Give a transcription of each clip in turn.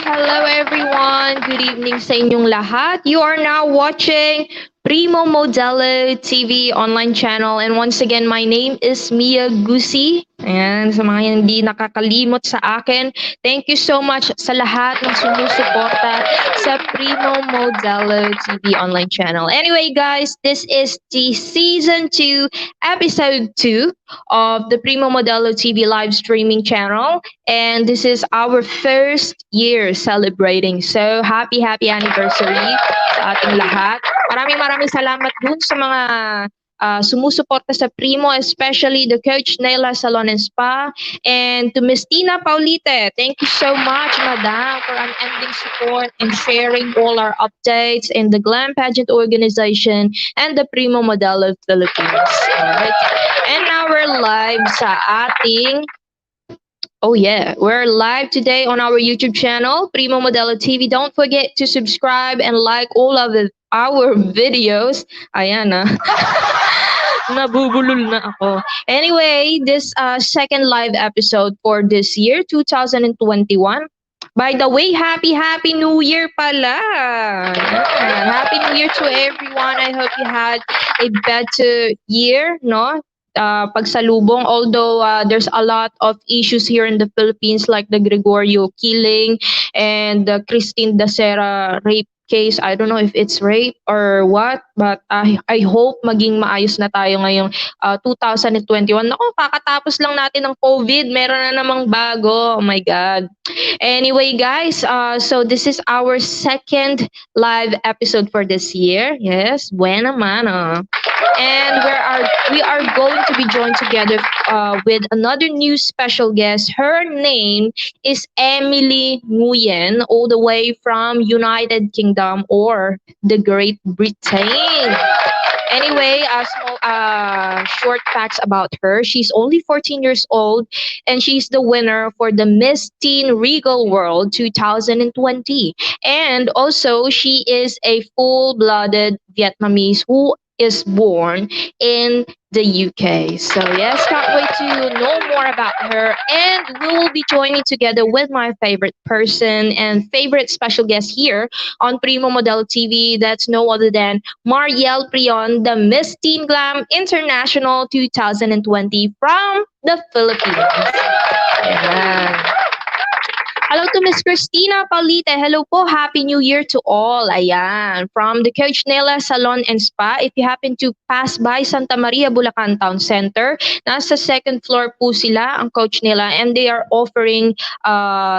Hello everyone. Good evening sa inyong lahat. You are now watching PRIMO MODELO TV online channel. And once again, my name is Miya Gusi. Ayan, sa mga hindi nakakalimot sa akin, thank you so much sa lahat ng sumusuporta sa PRIMO MODELO TV online channel. Anyway guys, this is the Season 2, Episode 2 of the PRIMO MODELO TV live streaming channel. And this is our first year celebrating. So happy anniversary sa ating lahat. Maraming salamat dun sa mga sumusuporta sa Primo, especially the Coach Nela Salon and Spa, and to Miss Tina Paulite. Thank you so much, Madam, for unending support and sharing all our updates in the GLAM pageant organization and the Primo Modelo Philippines. Alright. And now we're live sa ating we're live today on our YouTube channel, Primo Modelo TV. Don't forget to subscribe and like all of our videos. Ayan nabubulol na ako. Anyway, this second live episode for this year, 2021. By the way, happy New Year pala. Yan. Happy New Year to everyone. I hope you had a better year, no? Pagsalubong. Although there's a lot of issues here in the Philippines like the Gregorio killing and the Christine Dacera rape case. I don't know if it's rape or what, but I hope maging maayos na tayo ngayong 2021. Naku, kakatapos lang natin ng COVID. Meron na namang bago. Oh my God. Anyway, guys, so this is our second live episode for this year. Yes, buena mano. And we are going to be joined together with another new special guest. Her name is Emily Nguyen, all the way from United Kingdom or the Great Britain. Anyway, small short facts about her. She's only 14 years old and she's the winner for the Miss Teen Regal World 2020. And also, she is a full-blooded Vietnamese who is born in the UK. So yes, can't wait to know more about her. And we will be joining together with my favorite person and favorite special guest here on Primo Modelo TV. That's no other than Mariel PRION, the Miss Teen Glam International 2020 from the Philippines. Ayan. Hello to Miss Christina Paulite. Hello po. Happy New Year to all. Ayan. From the Coach Nela Salon and Spa. If you happen to pass by Santa Maria, Bulacan Town Center, nasa second floor po sila, ang Coach Nela, and they are offering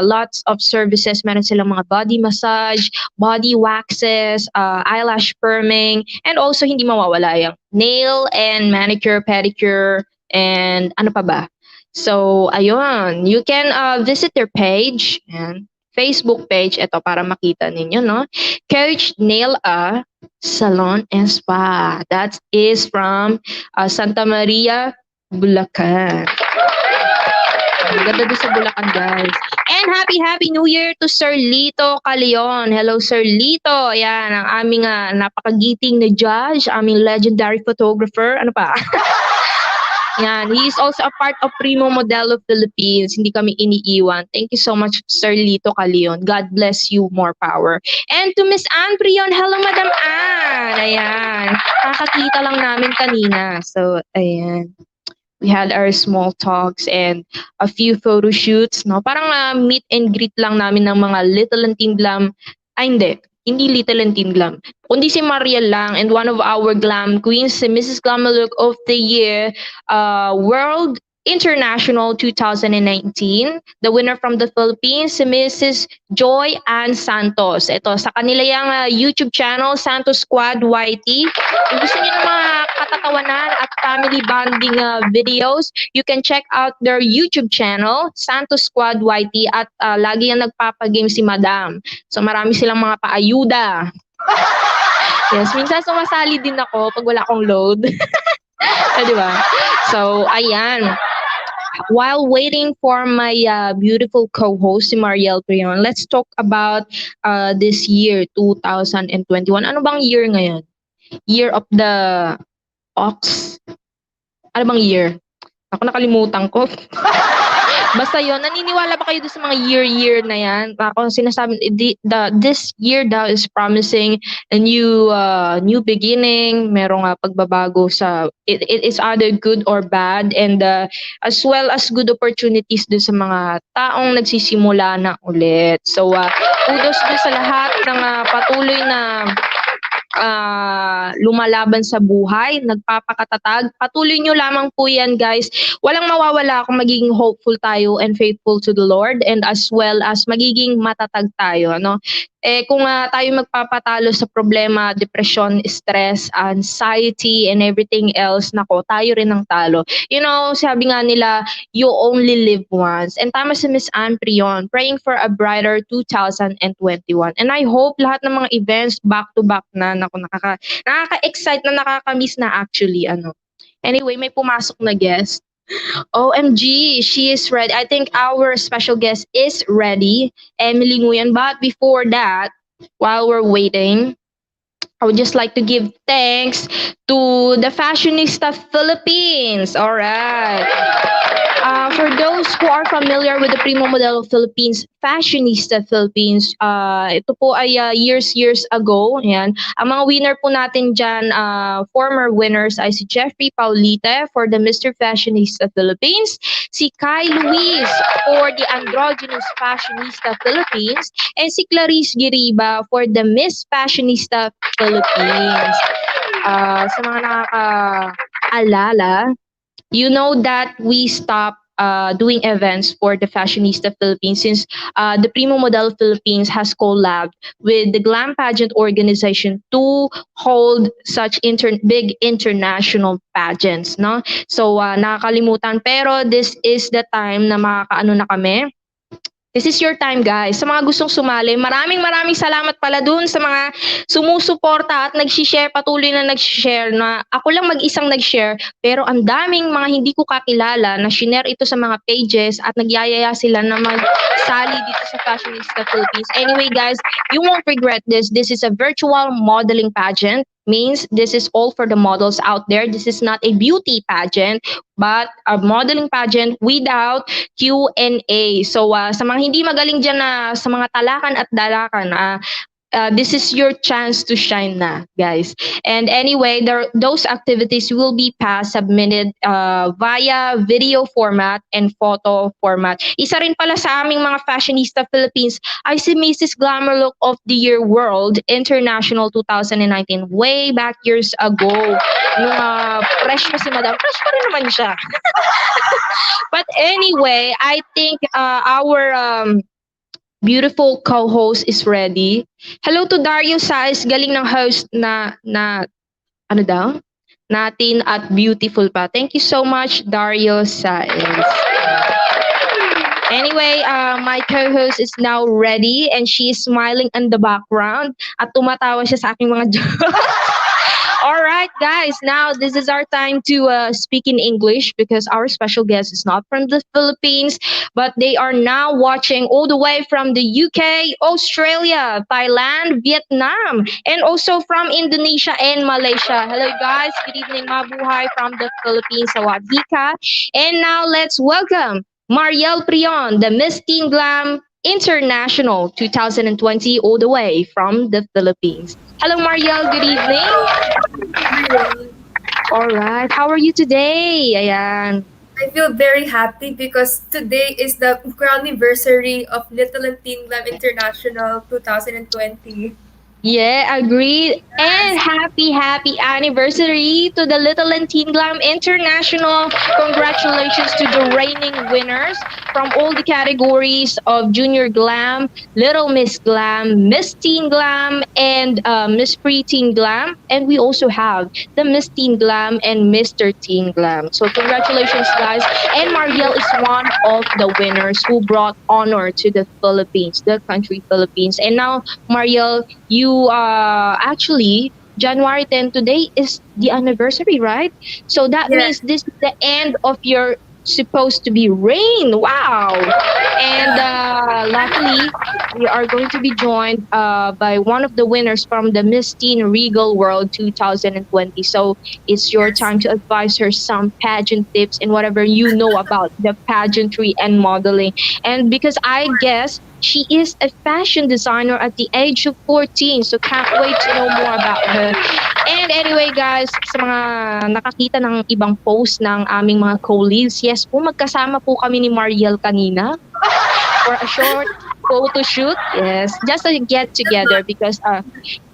lots of services. Meron silang mga body massage, body waxes, eyelash firming, and also hindi mawawala yung nail and manicure, pedicure, and ano pa ba? So, ayun. You can visit their page, and Facebook page. Ito, para makita ninyo, no? Coach Nail Salon and Spa. That is from Santa Maria, Bulacan. Maganda doon sa Bulacan, guys. And happy New Year to Sir Lito Caleon. Hello, Sir Lito. Ayan, ang aming napakagiting na judge, aming legendary photographer. Ano pa? Yan, he is also a part of Primo Modelo Philippines. Hindi kami iniiwan. Thank you so much, Sir Lito Caleon. God bless you, more power. And to Miss Anne Prion, hello, Madam Anne. Ayan, kakakita lang namin kanina. So, ayan. We had our small talks and a few photo shoots. No? Parang meet and greet lang namin ng mga Little and Teen Glam. Ay, hindi Little and Teen Glam. Kundi si Mariel lang and one of our glam queens, si Mrs. Glamaluk of the Year World International 2019. The winner from the Philippines, si Mrs. Joy Ann Santos. Ito, sa kanila yung YouTube channel, Santos Squad YT. Kung gusto niyo ng mga katatawanan at family bonding videos, you can check out their YouTube channel, Santos Squad YT. At lagi yung nagpapagame si Madam. So marami silang mga paayuda. Yes, minsan sumasali din ako pag wala akong load. Di ba? So, ayan. While waiting for my beautiful co-host, si Mariel PRION, let's talk about this year, 2021. Ano bang year ngayon? Year of the Ox? Ano bang year? Ako nakalimutan ko. Basta yon, naniniwala ba kayo doon sa mga year na yan? Ako sinasabi, this year daw is promising a new beginning, merong pagbabago sa, it is either good or bad, and as well as good opportunities doon sa mga taong nagsisimula na ulit. So, kudos doon sa lahat ng patuloy na lumalaban sa buhay, nagpapakatatag. Patuloy nyo lamang po yan, guys. Walang mawawala kung magiging hopeful tayo and faithful to the Lord, and as well as magiging matatag tayo, no? Kung tayo magpapatalo sa problema, depression, stress, anxiety, and everything else, nako, tayo rin ang talo. You know, sabi nga nila, you only live once. And tama si Miss Anne Prion, praying for a brighter 2021. And I hope lahat ng mga events back-to-back na, nako, nakaka-excite na, nakaka-miss na actually, ano. Anyway, may pumasok na guest. OMG, she is ready. I think our special guest is ready, Emily Nguyen. But before that, while we're waiting, I would just like to give thanks to the Fashionista Philippines. All right. For those who are familiar with the Primo Modelo Philippines, Fashionista Philippines, ito po ay years ago. Ayan. Ang mga winner po natin dyan, former winners ay si Jeffrey Paulite for the Mr. Fashionista Philippines, si Kai Luis for the Androgynous Fashionista Philippines, and si Clarice Giriba for the Miss Fashionista Philippines. Sa mga nakakaalala, you know that we stopped doing events for the Fashionista Philippines since the Primo Model Philippines has collabed with the GLAM pageant organization to hold such big international pageants, no? So nakakalimutan, pero this is the time na makakaano na kami. This is your time, guys. Sa mga gustong sumali, maraming salamat pala dun sa mga sumusuporta at nag-share, patuloy na nag-share, na ako lang mag-isang nag-share, pero ang daming mga hindi ko kakilala na shinare ito sa mga pages at nagyayaya sila na magsali dito sa Fashionista Philippines. Anyway, guys, you won't regret this. This is a virtual modeling pageant. Means this is all for the models out there. This is not a beauty pageant, but a modeling pageant without Q&A. So sa mga hindi magaling dyan na sa mga talakan at dalakan, this is your chance to shine na, guys. And anyway, those activities will be submitted via video format and photo format. Isa rin pala sa aming mga Fashionista Philippines ay si Mrs. Glamour Look of the Year World International 2019, way back years ago. Nung fresh pa si Madam, fresh pa rin naman siya. But anyway, I think our beautiful co-host is ready. Hello to Dario Saez, galing ng host na ano daw? Natin at beautiful pa. Thank you so much, Dario Saez. Anyway, my co-host is now ready and she is smiling in the background at tumatawa siya sa aking mga jokes. All right, guys. Now this is our time to speak in English because our special guest is not from the Philippines, but they are now watching all the way from the UK, Australia, Thailand, Vietnam, and also from Indonesia and Malaysia. Hello, guys. Good evening, mabuhay from the Philippines. Sawadee ka. And now let's welcome Mariel PRION, the Miss Teen Glam International 2020, all the way from the Philippines. Hello, Mariel. Good evening. All right. How are you today? Ayan. I feel very happy because today is the anniversary of Little and Teen Glam International 2020. Yeah, agreed. And happy anniversary to the Little and Teen Glam International. Congratulations to the reigning winners from all the categories of Junior Glam, Little Miss Glam, Miss Teen Glam, and Miss Pre-Teen Glam. And we also have the Miss Teen Glam and Mr. Teen Glam. So congratulations, guys. And Mariel is one of the winners who brought honor to the Philippines, the country Philippines. And now, Mariel, you actually January 10 today is the anniversary, right? So that means this is the end of your supposed to be reign. Wow. And luckily we are going to be joined by one of the winners from the Miss Teen Regal World 2020. So it's your time to advise her some pageant tips and whatever you know about the pageantry and modeling. And because I guess she is a fashion designer at the age of 14, so can't wait to know more about her. And anyway, guys, sa mga nakakita ng ibang post ng aming mga colleagues, yes po, magkasama po kami ni Mariel kanina for a short photo shoot. Yes, just a get together because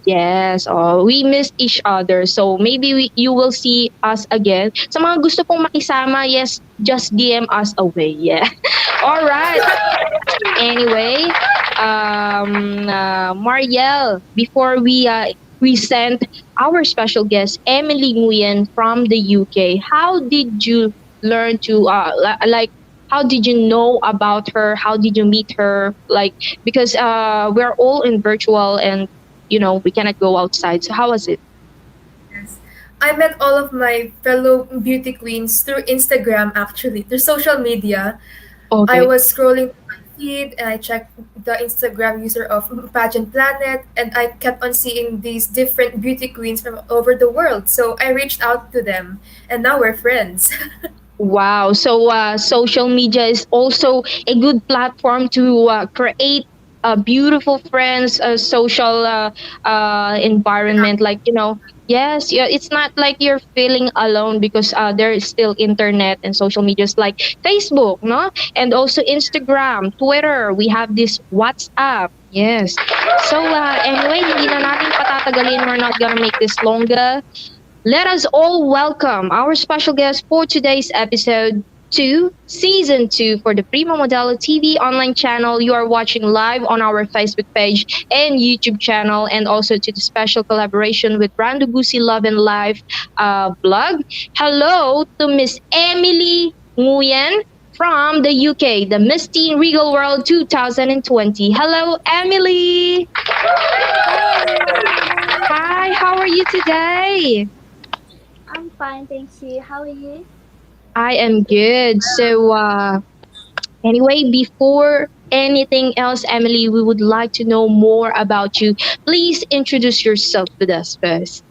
yes, we missed each other. So maybe you will see us again. Sa mga gusto pong makisama, yes, just DM us away. Yeah. All right. Anyway, Mariel, before we present our special guest, Emily Nguyen from the UK, how did you learn to how did you know about her? How did you meet her? Because we're all in virtual and we cannot go outside. So how was it? Yes. I met all of my fellow beauty queens through Instagram, actually, through social media. Okay. I was scrolling through my feed and I checked the Instagram user of Pageant Planet, and I kept on seeing these different beauty queens from over the world. So I reached out to them and now we're friends. Wow. So social media is also a good platform to create beautiful friends, a social environment. Like, yes, yeah, it's not like you're feeling alone because there is still internet and social medias like Facebook, no? And also Instagram, Twitter. We have this WhatsApp. Yes. So anyway, hindi na natin patatagalin. We're not gonna make this longer. Let us all welcome our special guest for today's episode 2, Season 2 for the Primo Modelo TV online channel. You are watching live on our Facebook page and YouTube channel, and also to the special collaboration with Brando Gusi Love and Life blog. Hello to Miss Emily Nguyen from the UK, the Miss Teen Regal World 2020. Hello, Emily. Hi everyone. Hi, how are you today? I'm fine, thank you. How are you? I am good. So, anyway, before anything else, Emily, we would like to know more about you. Please introduce yourself with us first.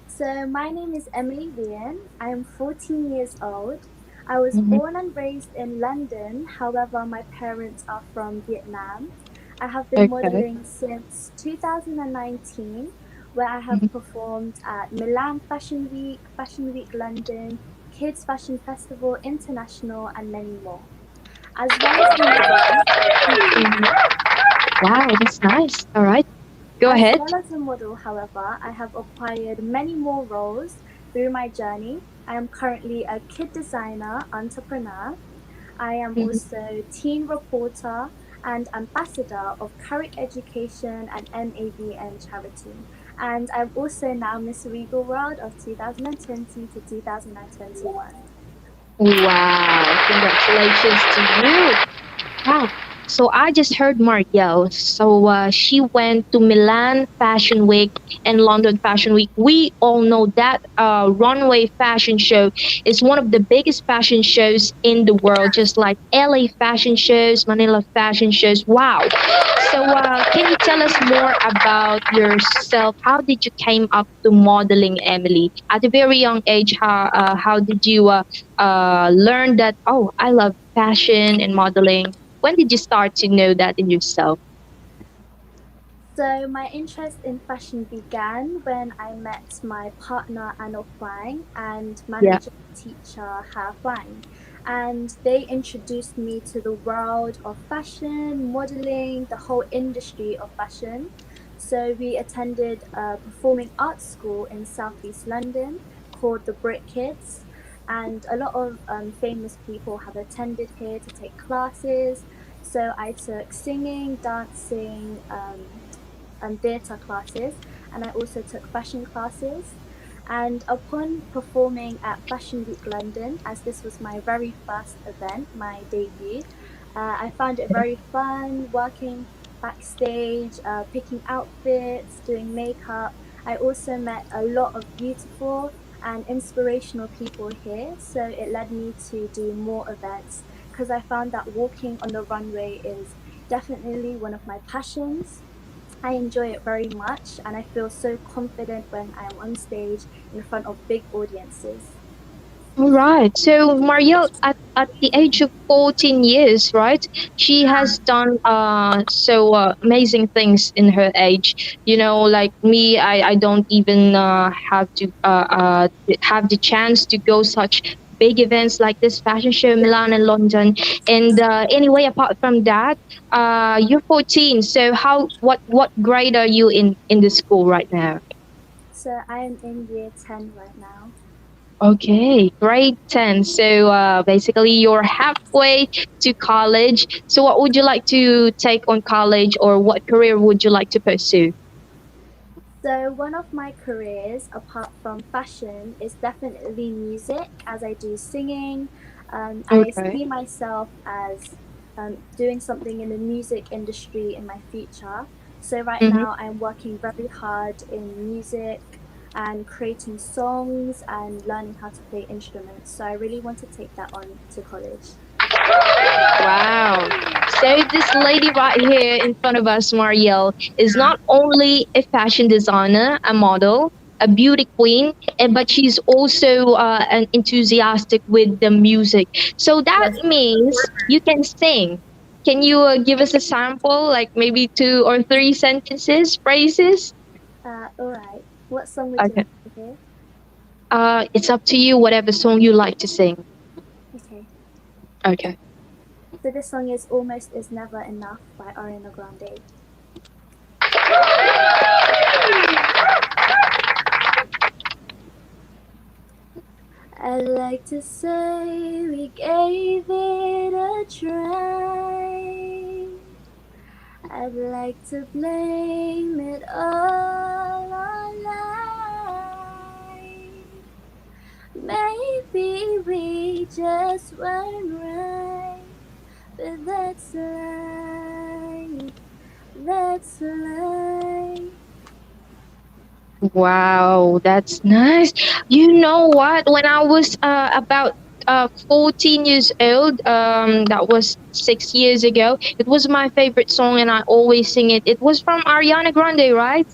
So, my name is Emily Nguyen. I am 14 years old. I was Mhm. born and raised in London, however, my parents are from Vietnam. I have been Okay. modeling since 2019, where I have Mhm. performed at Milan Fashion Week London, Kids Fashion Festival International, and many more. As well as a model, Mhm. Wow, that's nice. All right, go As ahead. well as a model, however, I have acquired many more roles through my journey. I am currently a kid designer, entrepreneur. I am Mhm. also teen reporter and ambassador of Curric Education and NAVN charity. And I'm also now Miss Regal World of 2020 to 2021. Wow, congratulations to you. Wow. So I just heard Marielle. So she went to Milan Fashion Week and London Fashion Week. We all know that runway fashion show is one of the biggest fashion shows in the world, just like LA fashion shows, Manila fashion shows. Wow. So can you tell us more about yourself? How did you came up to modeling, Emily? At a very young age, how did you learn that? Oh, I love fashion and modeling. When did you start to know that in yourself? So, my interest in fashion began when I met my partner Ano Huang and Yeah. manager teacher Ha Huang. And they introduced me to the world of fashion, modeling, the whole industry of fashion. So, we attended a performing arts school in southeast London called the Brick Kids. And a lot of famous people have attended here to take classes. So, I took singing, dancing, theatre classes, and I also took fashion classes. And upon performing at Fashion Week London, as this was my very first event, my debut, I found it very fun working backstage, picking outfits, doing makeup. I also met a lot of beautiful and inspirational people here, so it led me to do more events because I found that walking on the runway is definitely one of my passions. I enjoy it very much and I feel so confident when I'm on stage in front of big audiences. All right. So Marielle, at the age of 14 years, right? She has done so amazing things in her age. Like me, I don't even have the chance to go such big events like this fashion show, Milan and London. And anyway, apart from that, you're 14. So what grade are you in the school right now? So I am in year 10 right now. Okay, grade 10. So basically, you're halfway to college. So, what would you like to take on college, or what career would you like to pursue? So, one of my careers, apart from fashion, is definitely music, as I do singing. I Okay. see myself as doing something in the music industry in my future. So, right Mm-hmm. now, I'm working very hard in music and creating songs and learning how to play instruments. So, I really want to take that on to college. Wow. So, this lady right here in front of us, Marielle, is not only a fashion designer, a model. a beauty queen, but she's also an enthusiastic with the music. So that Yes, means performer. you can sing. Can you give us a sample, like maybe two or three sentences, phrases? Alright. What song would you Okay. like to hear? It's up to you. Whatever song you like to sing. Okay. Okay. So this song is Almost Is Never Enough by Ariana Grande. I'd like to say we gave it a try. I'd like to blame it all on life. Maybe we just weren't right, but that's life. That's life. Wow, that's nice. You know what? When I was about 14 years old, that was 6 years ago, it was my favorite song and I always sing it. It was from Ariana Grande, right?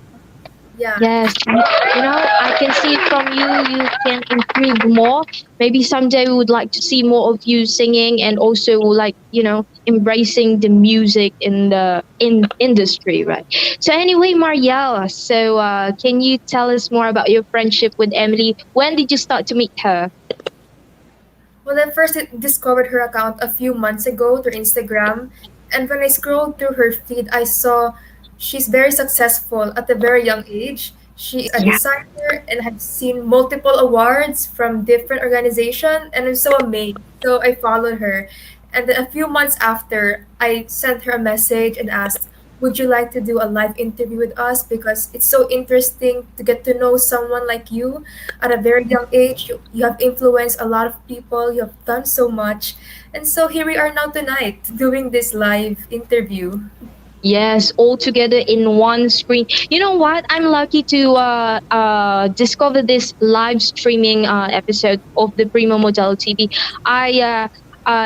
Yeah. Yes. I can see it from you. You can improve more. Maybe someday we would like to see more of you singing and also like, embracing the music in the industry, right? So anyway, Marielle, so can you tell us more about your friendship with Emily? When did you start to meet her? Well, I first discovered her account a few months ago through Instagram, and when I scrolled through her feed, I saw she's very successful at a very young age. She is a Yeah. designer and has seen multiple awards from different organizations, and I'm so amazed. So I followed her, and then a few months after, I sent her a message and asked, would you like to do a live interview with us? Because it's so interesting to get to know someone like you at a very young age. You have influenced a lot of people, you have done so much. And so here we are now tonight doing this live interview. Yes, all together in one screen. You know what? I'm lucky to discover this live streaming episode of the Primo Model TV.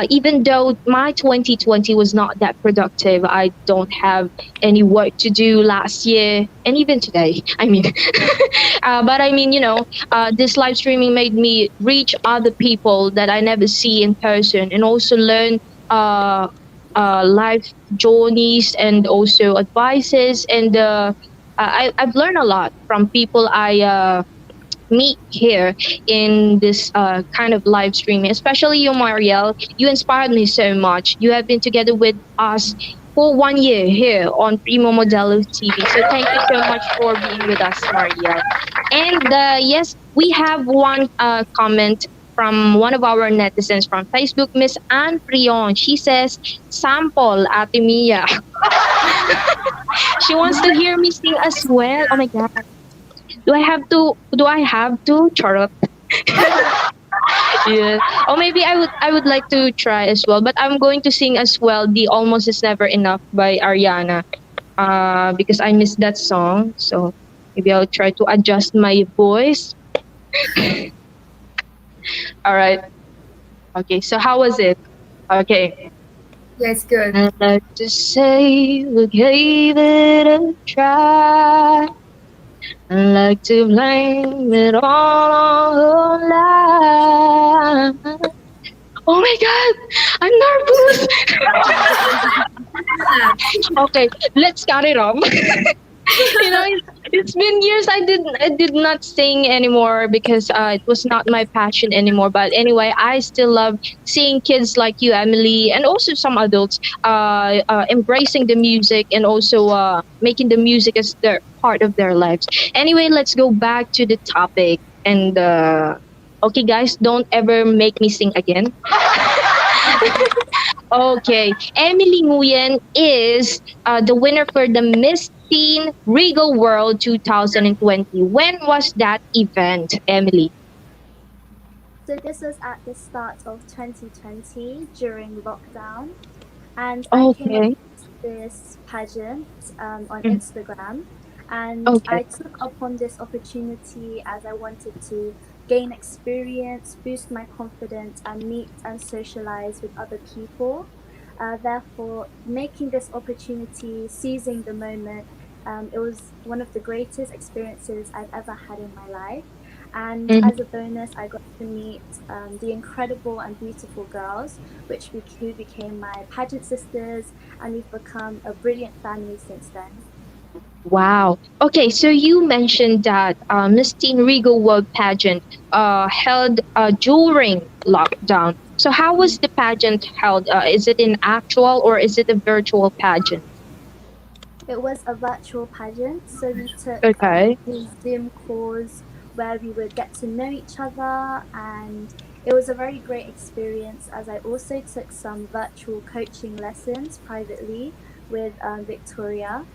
Even though my 2020 was not that productive, I don't have any work to do last year and even today. I mean, but I mean, this live streaming made me reach other people that I never see in person and also learn uh, life journeys and also advices. And I've learned a lot from people I meet here in this kind of live streaming, especially you, Marielle. You inspired me so much. You have been together with us for 1 year here on Primo Modelo TV. So thank you so much for being with us, Marielle. And yes, we have one comment from one of our netizens from Facebook, Miss Anne PRION. She says, sample, Ate Mia. She wants to hear me sing as well. Oh my God. Do I have to? Do I have to? Charot. Yeah. Or maybe I would like to try as well, but I'm going to sing as well the Almost Is Never Enough by Ariana. Because I missed that song. So maybe I'll try to adjust my voice. All right. Okay. So how was it? Okay. Yeah, it's good. I'd like to say we gave it a try. I like to blame it all on her life. Oh my God, I'm nervous. Okay, let's cut it off. It's been years I did not sing anymore because it was not my passion anymore. But anyway, I still love seeing kids like you, Emily, and also some adults embracing the music and also making the music as their part of their lives. Anyway, let's go back to the topic. And okay, guys, don't ever make me sing again. Okay, Emily Nguyen is the winner for the Miss Teen Regal World 2020. When was that event, Emily? So this was at the start of 2020 during lockdown, and I came Okay. across this pageant on Mm. Instagram, and Okay. I took upon this opportunity as I wanted to gain experience, boost my confidence, and meet and socialize with other people. Therefore, making this opportunity, seizing the moment, It was one of the greatest experiences I've ever had in my life. And Mhm. as a bonus, I got to meet the incredible and beautiful girls, who became my pageant sisters, and we've become a brilliant family since then. Wow. Okay, so you mentioned that Miss Teen Regal World pageant held during lockdown. So how was the pageant held? Is it an actual or is it a virtual pageant? It was a virtual pageant, so we took Okay. these Zoom calls where we would get to know each other, and it was a very great experience as I also took some virtual coaching lessons privately with Victoria,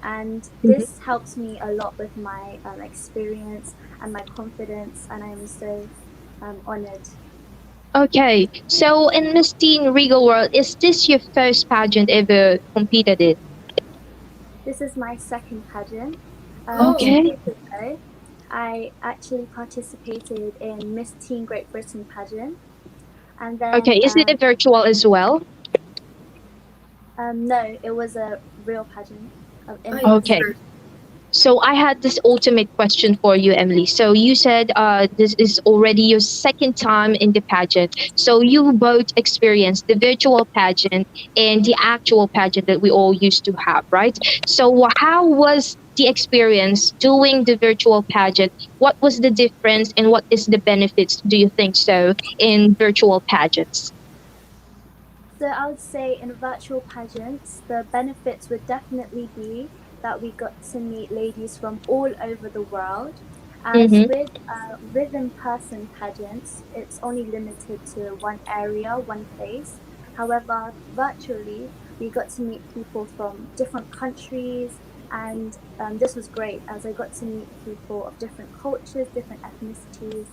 and Mhm. this helped me a lot with my experience and my confidence, and I'm so honored. Okay, so in Miss Teen Regal World, is this your first pageant ever competed in? This is my second pageant. Oh, 2 Okay. years ago, I actually participated in Miss Teen Great Britain pageant, and Okay, then is it a virtual as well? no, it was a real pageant in I Okay. person. prefer. So I had this ultimate question for you, Emily. So you said this is already your second time in the pageant. So you both experienced the virtual pageant and the actual pageant that we all used to have, right? So how was the experience doing the virtual pageant? What was the difference and what is the benefits, do you think so, in virtual pageants? So I would say in virtual pageants, the benefits would definitely be that we got to meet ladies from all over the world. As Mm-hmm. with in-person pageants, it's only limited to one area, one place. However, virtually, we got to meet people from different countries, and this was great as I got to meet people of different cultures, different ethnicities.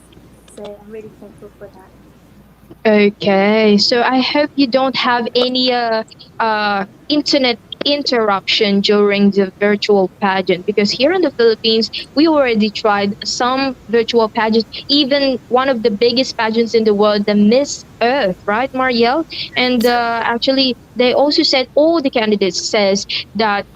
So I'm really thankful for that. Okay, so I hope you don't have any internet interruption during the virtual pageant because here in the Philippines, we already tried some virtual pageants, even one of the biggest pageants in the world, the Miss Earth, right, Marielle? And actually, they also said all the candidates says that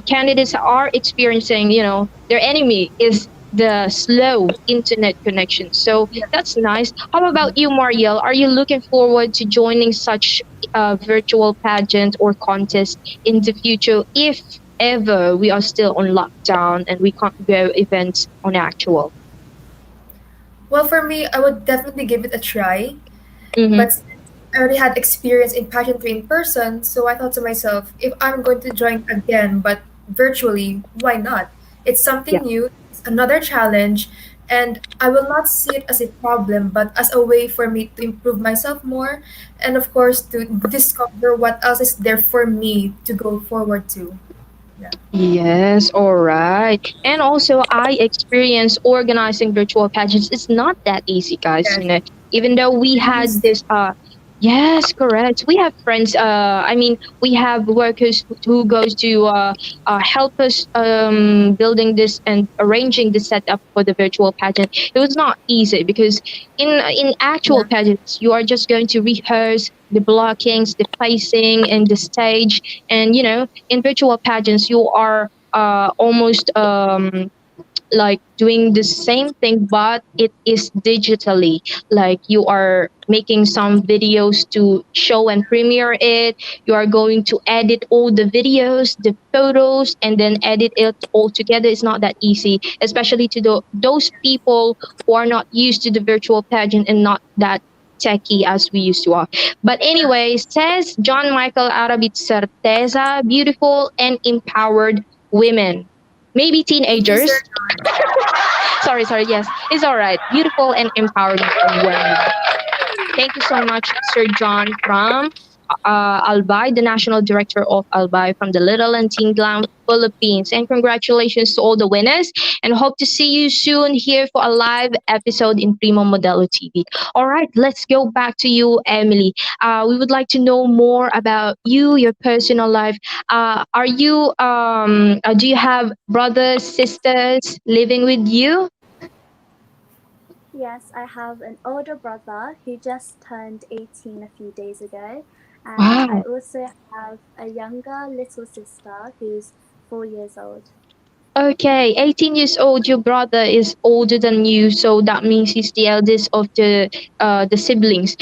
candidates are experiencing, their enemy is the slow internet connection. So Yeah. that's nice. How about you, Marielle? Are you looking forward to joining such a virtual pageant or contest in the future if ever we are still on lockdown and we can't go events on actual? Well, for me, I would definitely give it a try. Mm-hmm. But since I already had experience in pageantry in person, so I thought to myself, if I'm going to join again, but virtually, why not? It's Yeah. something new, it's another challenge, and I will not see it as a problem, but as a way for me to improve myself more, and of course, to discover what else is there for me to go forward to. Yeah. Yes, all right. And also, I experience organizing virtual pageants. It's not that easy, guys. Yes. Even though we Really had stay. this, yes, correct. We have friends. I mean, we have workers who goes to help us building this and arranging the setup for the virtual pageant. It was not easy because in actual Yeah. pageants, you are just going to rehearse the blockings, the placing, and the stage, and in virtual pageants you are almost like doing the same thing but it is digitally, like you are making some videos to show and premiere it. You are going to edit all the videos, the photos, and then edit it all together. It's not that easy, especially to those people who are not used to the virtual pageant and not that techy as we used to are. But anyway, says John Michael Arabit Certeza, beautiful and empowered women, maybe Thank you, sir. teenagers. Sorry, yes, it's all right. Beautiful and empowered women. Thank you so much, Sir John from Albay, the National Director of Albay from the Little and Teen Glam Philippines. And congratulations to all the winners. And hope to see you soon here for a live episode in Primo Modelo TV. All right, let's go back to you, Emily. We would like to know more about you, your personal life. Do you have brothers, sisters living with you? Yes, I have an older brother who just turned 18 a few days ago, and I Wow. also have a younger little sister who's 4 years old. Okay, 18 years old. Your brother is older than you, so that means he's the eldest of the siblings.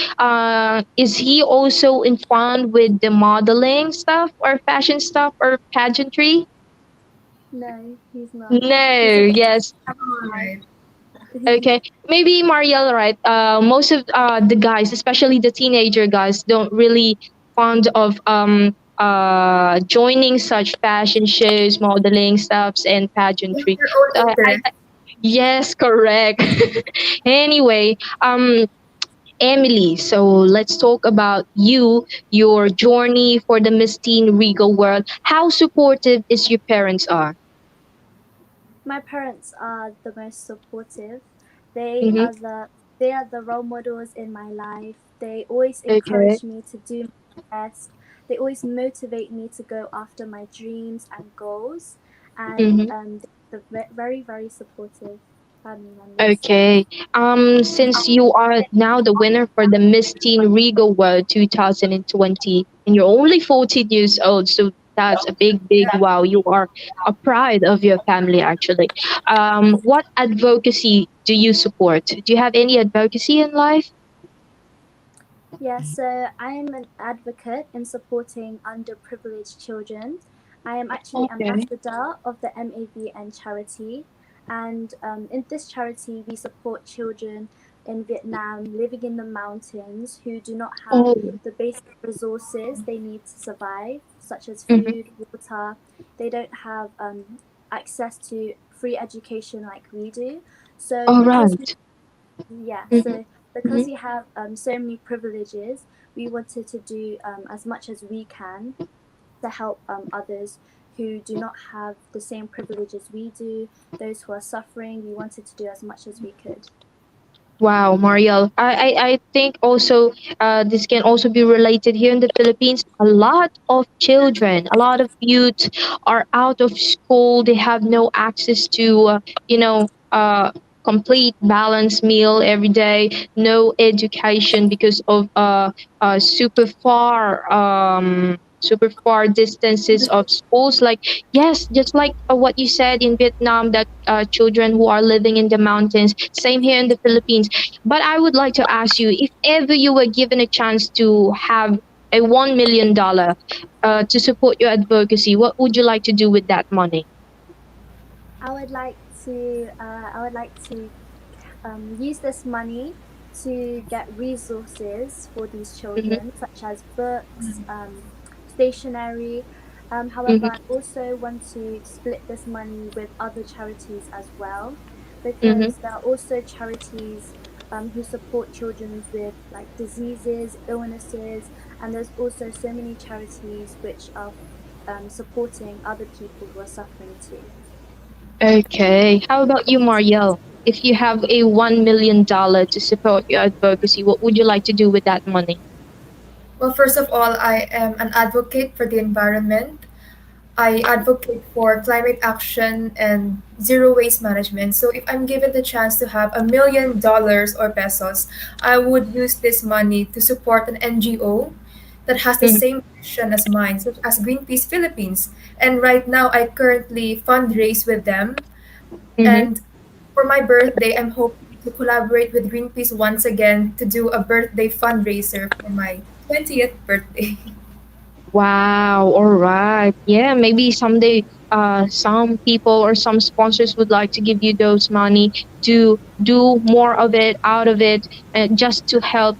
Is he also in fun with the modeling stuff or fashion stuff or pageantry? No, he's not. He No. supports Yes. life. Alright. Okay, maybe Marielle, right? Most of the guys, especially the teenager guys, don't really fond of joining such fashion shows, modeling stuffs, and They have pageantry. their own So interest. yes, correct. Anyway, Emily, so let's talk about you, your journey for the Miss Teen Regal world. How supportive is your parents are? My parents are the most supportive. They Mm-hmm. are the they are the role models in my life. They always Okay. encourage me to do my best. They always motivate me to go after my dreams and goals. And Mm-hmm. they're very, very supportive family members. Okay. Since you are now the winner for the Miss Teen Regal World 2020, and you're only 14 years old, so that's a big, big wow. You are a pride of your family, actually. What advocacy do you support? Do you have any advocacy in life? Yeah, so I am an advocate in supporting underprivileged children. I am actually Okay. ambassador of the MAVN charity, and in this charity, we support children in Vietnam living in the mountains who do not have Oh. the basic resources they need to survive, such as Mm-hmm. food, water. They don't have access to free education like we do. So, All because right. yeah, Mm-hmm. so because we have so many privileges, we wanted to do as much as we can to help others who do not have the same privileges we do, those who are suffering. We wanted to do as much as we could. Wow, Mariel. I think also this can also be related here in the Philippines. A lot of children, a lot of youth are out of school. They have no access to, complete balanced meal every day. No education because of super far distances of schools. Like yes, just like what you said in Vietnam, that children who are living in the mountains. Same here in the Philippines. But I would like to ask you, if ever you were given a chance to have a $1 million to support your advocacy, what would you like to do with that money? I would like to use this money to get resources for these Mm-hmm, children, such as books, stationery. However, mm-hmm, I also want to split this money with other charities as well, mm-hmm. because there are also charities who support children with like diseases, illnesses, and there's also so many charities which are supporting other people who are suffering too. Okay. How about you, Marielle? If you have a $1 million to support your advocacy, what would you like to do with that money? Well, first of all, I am an advocate for the environment. I advocate for climate action and zero waste management. So if I'm given the chance to have $1 million or pesos, I would use this money to support an NGO that has the Mm-hmm, same mission as mine, such as Greenpeace Philippines. And right now, I currently fundraise with them. mm-hmm. And for my birthday, I'm hoping to collaborate with Greenpeace once again to do a birthday fundraiser for my 20th birthday. Wow, all right. Yeah, maybe someday some people or some sponsors would like to give you those money to do more of it, out of it, just to help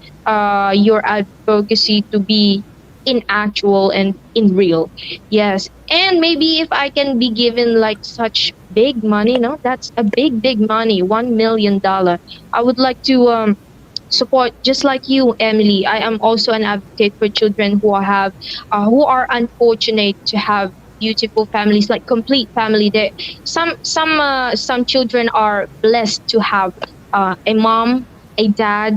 your advocacy to be in actual and in real. Yes. And maybe if I can be given like such big money, no, that's a big, big money, $1 million. I would like to support just like you, Emily. I am also an advocate for children who are unfortunate to have beautiful families, like complete family. There some children are blessed to have a mom, a dad,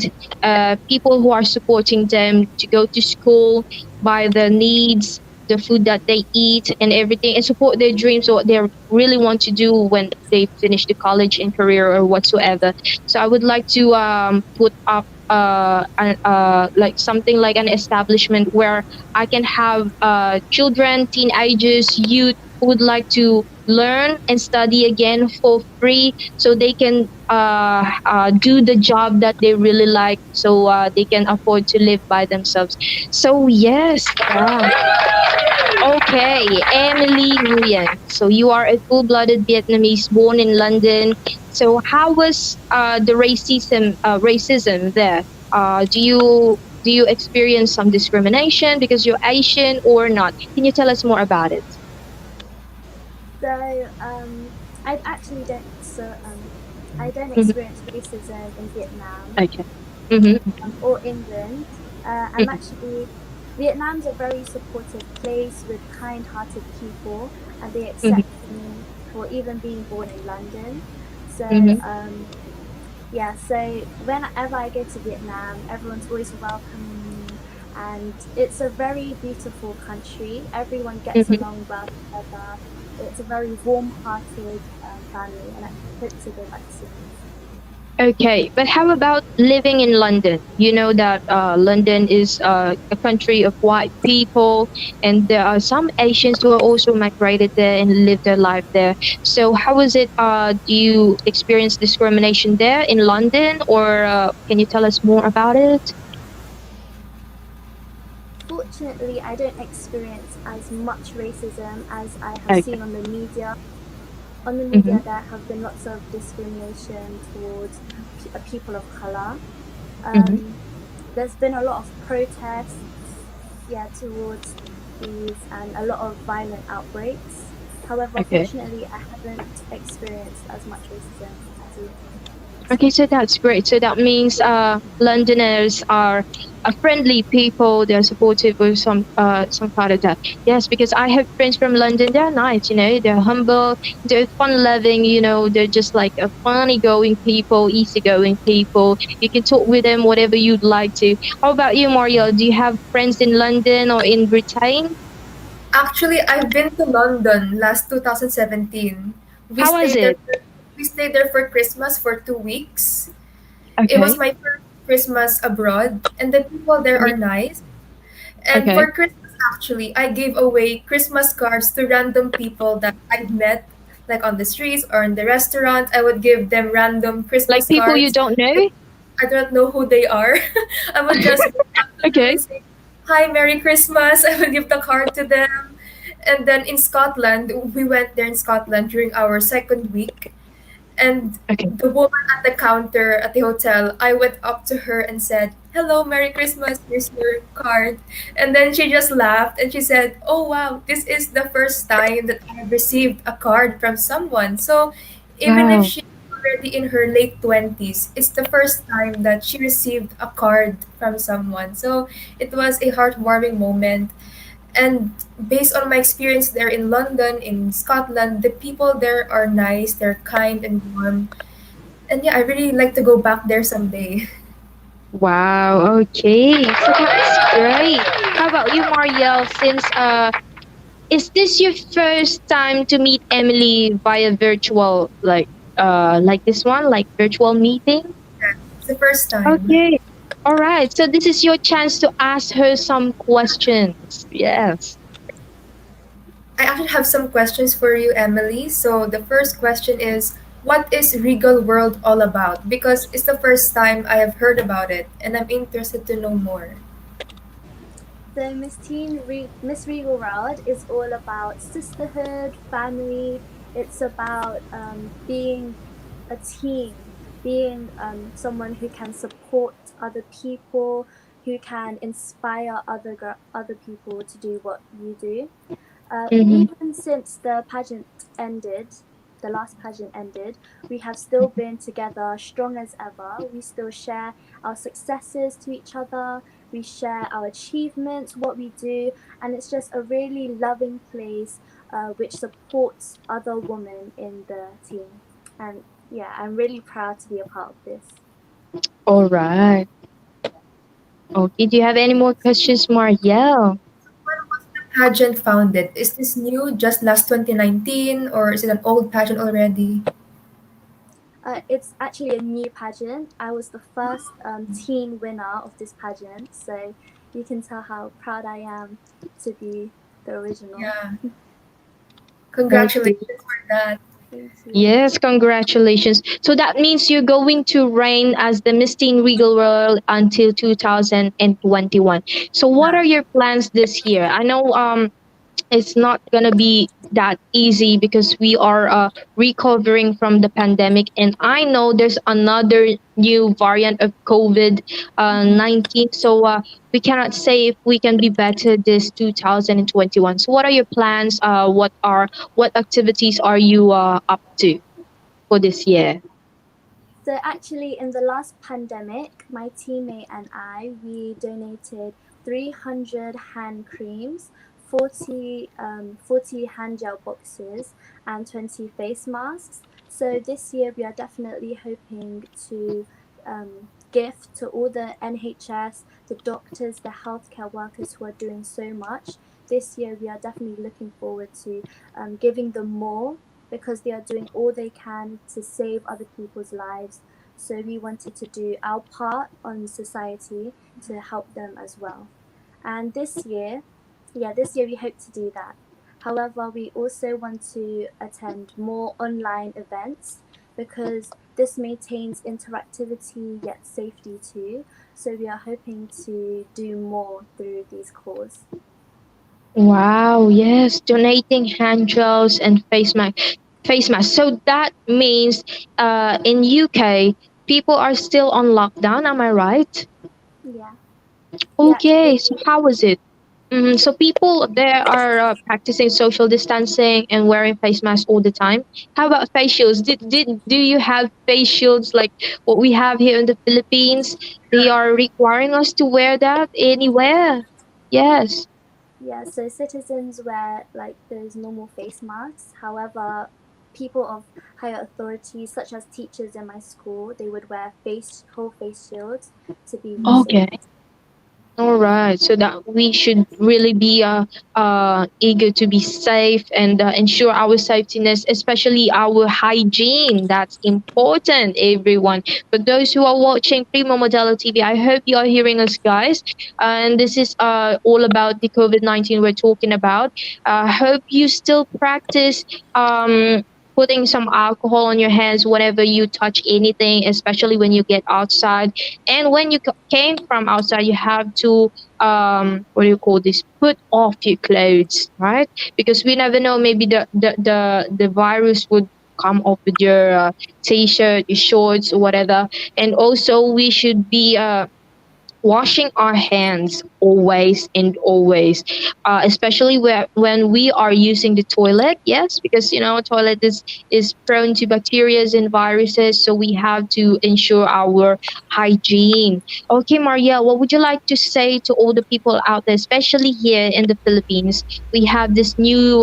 people who are supporting them to go to school, buy the needs, the food that they eat and everything, and support their dreams or what they really want to do when they finish the college and career or whatsoever. So I would like to put up like something like an establishment where I can have children, teenagers, youth who would like to learn and study again for free, so they can do the job that they really like, so they can afford to live by themselves. So yes, okay, Emily Nguyen. So you are a full-blooded Vietnamese born in London. So how was the racism there? Do you experience some discrimination because you're Asian or not? Can you tell us more about it? So I actually don't I don't Mhm. experience racism in Vietnam Okay. Mm-hmm. or England. I'm actually Vietnam's a very supportive place with kind-hearted people, and they Mm-hmm. accept me for even being born in London. So Mm-hmm. yeah, so whenever I go to Vietnam, everyone's always welcoming me, and it's a very beautiful country. Everyone gets Mm-hmm. along well together. It's a very warm-hearted family, and I hope to go back soon. Okay, but how about living in London? You know that London is a country of white people, and there are some Asians who are also migrated there and live their life there. So, how was it? Do you experience discrimination there in London, or can you tell us more about it? Fortunately, I don't experience as much racism as I have Okay. seen on the media. On the Mm-hmm. media, there have been lots of discrimination towards people of color. Mm-hmm. There's been a lot of protests, yeah, towards these and a lot of violent outbreaks. However, Okay. fortunately, I haven't experienced as much racism as you. Okay, so that's great. So that means Londoners are a friendly people. They're supportive of some part of that. Yes, because I have friends from London. They're nice, you know. They're humble. They're fun loving. You know, they're just like a funny going people, easy going people. You can talk with them whatever you'd like to. How about you, Mario? Do you have friends in London or in Britain? Actually, I've been to London last 2017. We How was stayed there. it? We stayed there for Christmas for 2 weeks. It was Okay. my first Christmas abroad, and the people there are Mhm. nice. And Okay. for Christmas, actually, I gave away Christmas cards to random people that I've met, like on the streets or in the restaurant. I would give them random Like Christmas people you cards. don't know? I don't know who they are. I would just walk up to them Okay. and say, "Hi, Merry Christmas." I would give the card to them. And then in Scotland, we went there in Scotland during our second week. And Okay. the woman at the counter at the hotel, I went up to her and said, "Hello, Merry Christmas, here's your card." And then she just laughed and she said, "Oh, wow, this is the first time that I have received a card from someone." So even if Wow. she's already in her late 20s, it's the first time that she received a card from someone. So it was a heartwarming moment. And based on my experience there in London, in Scotland, the people there are nice, they're kind and warm. And yeah, I really like to go back there someday. Wow, okay. So that's great. How about you, Marielle? Since is this your first time to meet Emily via virtual like this one, like virtual meeting? Yeah, it's the first time. Okay. All right. So this is your chance to ask her some questions. Yes. I actually have some questions for you, Emily. So the first question is, what is Regal World all about? Because it's the first time I have heard about it, and I'm interested to know more. So Miss Regal World is all about sisterhood, family. It's about being a team, being someone who can support other people, who can inspire other people to do what you do. Mm-hmm. Even since the last pageant ended, we have still been together strong as ever. We still share our successes to each other, we share our achievements, what we do, and it's just a really loving place which supports other women in the team. And yeah, I'm really proud to be a part of this. All right. Okay. Do you have any more questions, Marielle? When was the pageant founded? Is this new, just last 2019, or is it an old pageant already? It's actually a new pageant. I was the first teen winner of this pageant, so you can tell how proud I am to be the original. Yeah. Okay. Congratulations for that. Thank you. Yes, congratulations. So that means you're going to reign as the Miss Teen Regal World until 2021. So what are your plans this year? I know it's not gonna be that easy because we are recovering from the pandemic, and I know there's another new variant of COVID 19. So we cannot say if we can be better this 2021. So what are your plans? What activities are you up to for this year? So actually, in the last pandemic, my teammate and we donated 300 hand creams, 40 hand gel boxes, and 20 face masks. So this year, we are definitely hoping to gift to all the NHS, the doctors, the healthcare workers who are doing so much. This year, we are definitely looking forward to giving them more because they are doing all they can to save other people's lives. So we wanted to do our part on society to help them as well. And this year we hope to do that. However, we also want to attend more online events because this maintains interactivity yet safety too. So we are hoping to do more through these calls. Wow, yes, donating hand gels and face masks. So that means in UK people are still on lockdown, am I right? Yeah, we Okay, actually so how was it? So people there are practicing social distancing and wearing face masks all the time. How about face shields? Do you have face shields like what we have here in the Philippines? They are requiring us to wear that anywhere. Yes. Yeah, so citizens wear like those normal face masks. However, people of higher authority, such as teachers in my school, they would wear whole face shields to be more safe. Okay. All right, so that we should really be eager to be safe and ensure our safetyness, especially our hygiene. That's important, everyone. For those who are watching Primo Modelo TV, I hope you are hearing us, guys. And this is all about the COVID-19 we're talking about. I hope you still practice putting some alcohol on your hands whenever you touch anything, especially when you get outside, and when you came from outside, you have to what do you call this, put off your clothes, right? Because we never know, maybe the virus would come off with your t-shirt, your shorts, or whatever. And also we should be washing our hands always and always, especially when we are using the toilet. Yes, because toilet is prone to bacteria and viruses, so we have to ensure our hygiene. Okay, Maria, what would you like to say to all the people out there, especially here in the Philippines? We have this new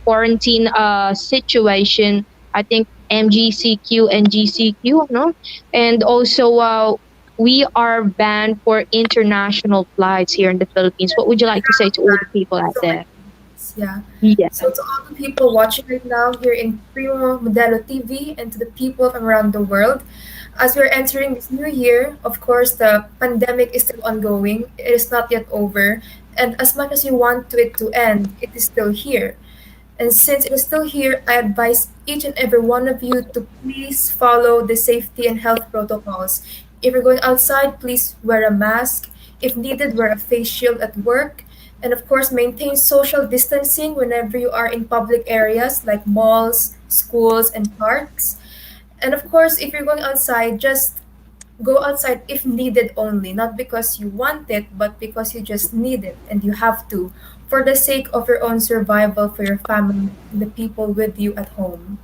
quarantine situation. I think MGCQ and GCQ, no? And also we are banned for international flights here in the Philippines. What would you like to say to all the people out So there? yeah. Yeah. So to all the people watching right now here in Primo Modelo TV and to the people from around the world, as we're entering this new year, of course the pandemic is still ongoing. It is not yet over. And as much as you want it to end, it is still here. And since it is still here, I advise each and every one of you to please follow the safety and health protocols. If you're going outside, please wear a mask. If needed, wear a face shield at work. And of course, maintain social distancing whenever you are in public areas like malls, schools, and parks. And of course, if you're going outside, just go outside if needed only, not because you want it, but because you just need it and you have to, for the sake of your own survival, for your family, and the people with you at home.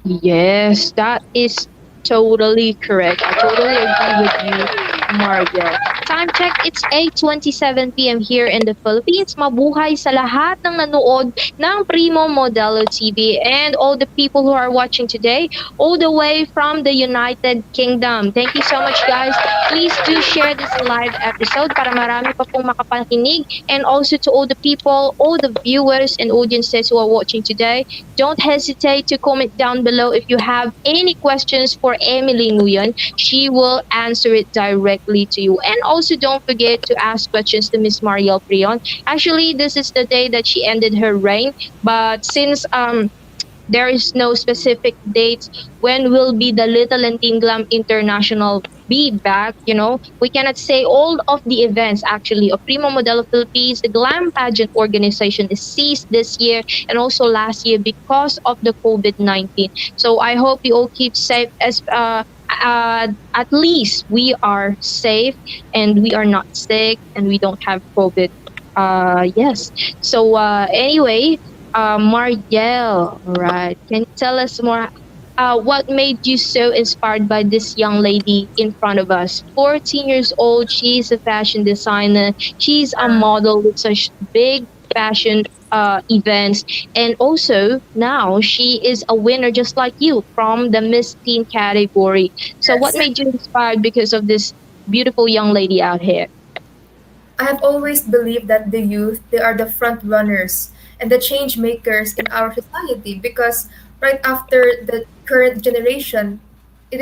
Yes, that is totally correct. I totally agree with you, Mario. Time check, it's 8:27 p.m. here in the Philippines. Mabuhay sa lahat ng nanood ng Primo Modelo TV and all the people who are watching today all the way from the United Kingdom. Thank you so much, guys. Please do share this live episode para marami pa pong makapakinig, and also to all the people, all the viewers and audiences who are watching today. Don't hesitate to comment down below if you have any questions for Emily Nguyen. She will answer it directly directly to you. And also don't forget to ask questions to Miss Mariel Prion. Actually, this is the day that she ended her reign, but since there is no specific dates when will be the Little and Teen Glam International be back. We cannot say all of the events actually of Primo Modelo Philippines. The Glam pageant organization is ceased this year and also last year because of the COVID-19. So I hope you all keep safe as at least we are safe and we are not sick and we don't have COVID. Yes. So anyway, Marielle, right? Can you tell us more? What made you so inspired by this young lady in front of us? 14 years old, she's a fashion designer. She's a model with such big fashion events. And also, now she is a winner just like you from the Miss Teen category. So, what Yes. made you inspired because of this beautiful young lady out here? I have always believed that the youth, they are the front runners and the change makers in our society because right after the current generation, it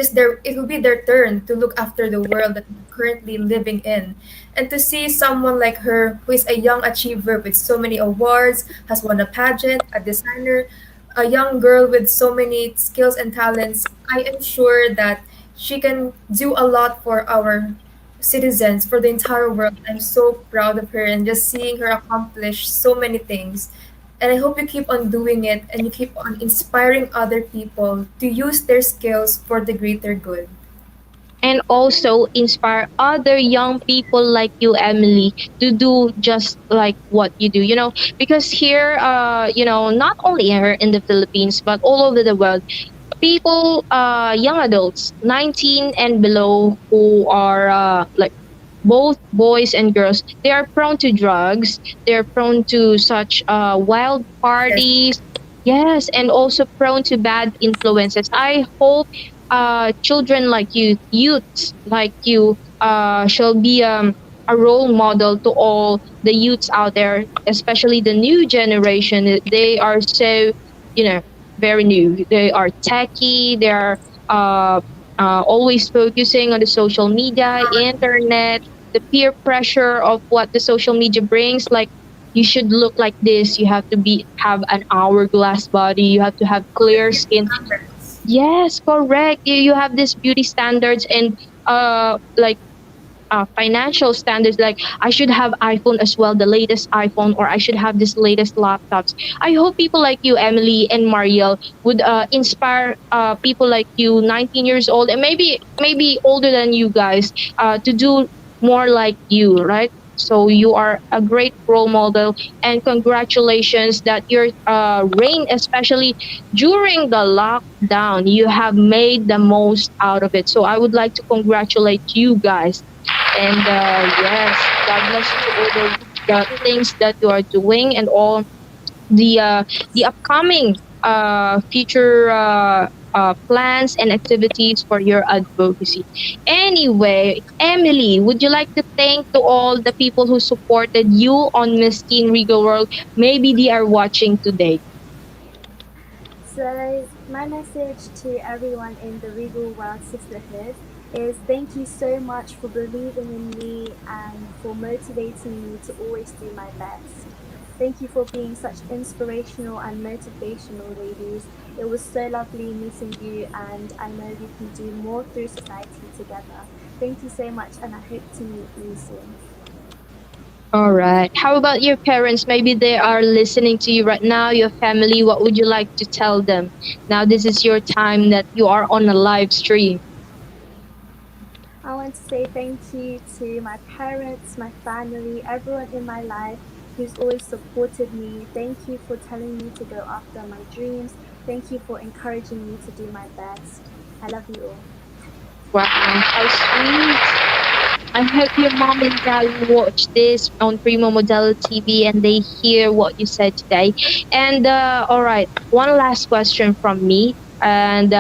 will be their turn to look after the world that we're currently living in. And to see someone like her who is a young achiever with so many awards, has won a pageant, a designer, a young girl with so many skills and talents, I am sure that she can do a lot for our citizens, for the entire world. I'm so proud of her and just seeing her accomplish so many things. And I hope you keep on doing it and you keep on inspiring other people to use their skills for the greater good. And also inspire other young people like you, Emily, to do just like what you do. Because here, not only here in the Philippines, but all over the world, people, young adults, 19 and below, who are like both boys and girls, they are prone to drugs. They're prone to such wild Yes, parties. Yes, and also prone to bad influences. I hope children like you, youths like you, shall be a role model to all the youths out there, especially the new generation. They are so, you know, very new. They are techie. They are uh, always focusing on the social media, internet, the peer pressure of what the social media brings. Like, you should look like this. You have to have an hourglass body. You have to have clear skin. standards. Yes, correct. You have this beauty standards and like financial standards, like I should have iPhone as well, the latest iPhone, or I should have this latest laptops. I hope people like you, Emily and Mariel, would inspire people like you, 19 years old and maybe older than you guys, to do more like you, right? So you are a great role model, and congratulations that your reign, especially during the lockdown, you have made the most out of it. So I would like to congratulate you guys. And yes, God bless you all the things that you are doing and all the upcoming future plans and activities for your advocacy. Anyway, Emily, would you like to thank to all the people who supported you on Miss Teen Regal World? Maybe they are watching today. So, my message to everyone in the Regal World Sisterhood is thank you so much for believing in me and for motivating me to always do my best. Thank you for being such inspirational and motivational ladies. It was so lovely meeting you, and I know we can do more through society together. Thank you so much, and I hope to meet you soon. All right. How about your parents? Maybe they are listening to you right now, your family. What would you like to tell them? Now, this is your time that you are on a live stream. I want to say thank you to my parents, my family, everyone in my life who's always supported me. Thank you for telling me to go after my dreams. Thank you for encouraging me to do my best. I love you all. Wow, how sweet. I hope your mom and dad watch this on Primo Modelo TV and they hear what you said today. And all right, one last question from me. And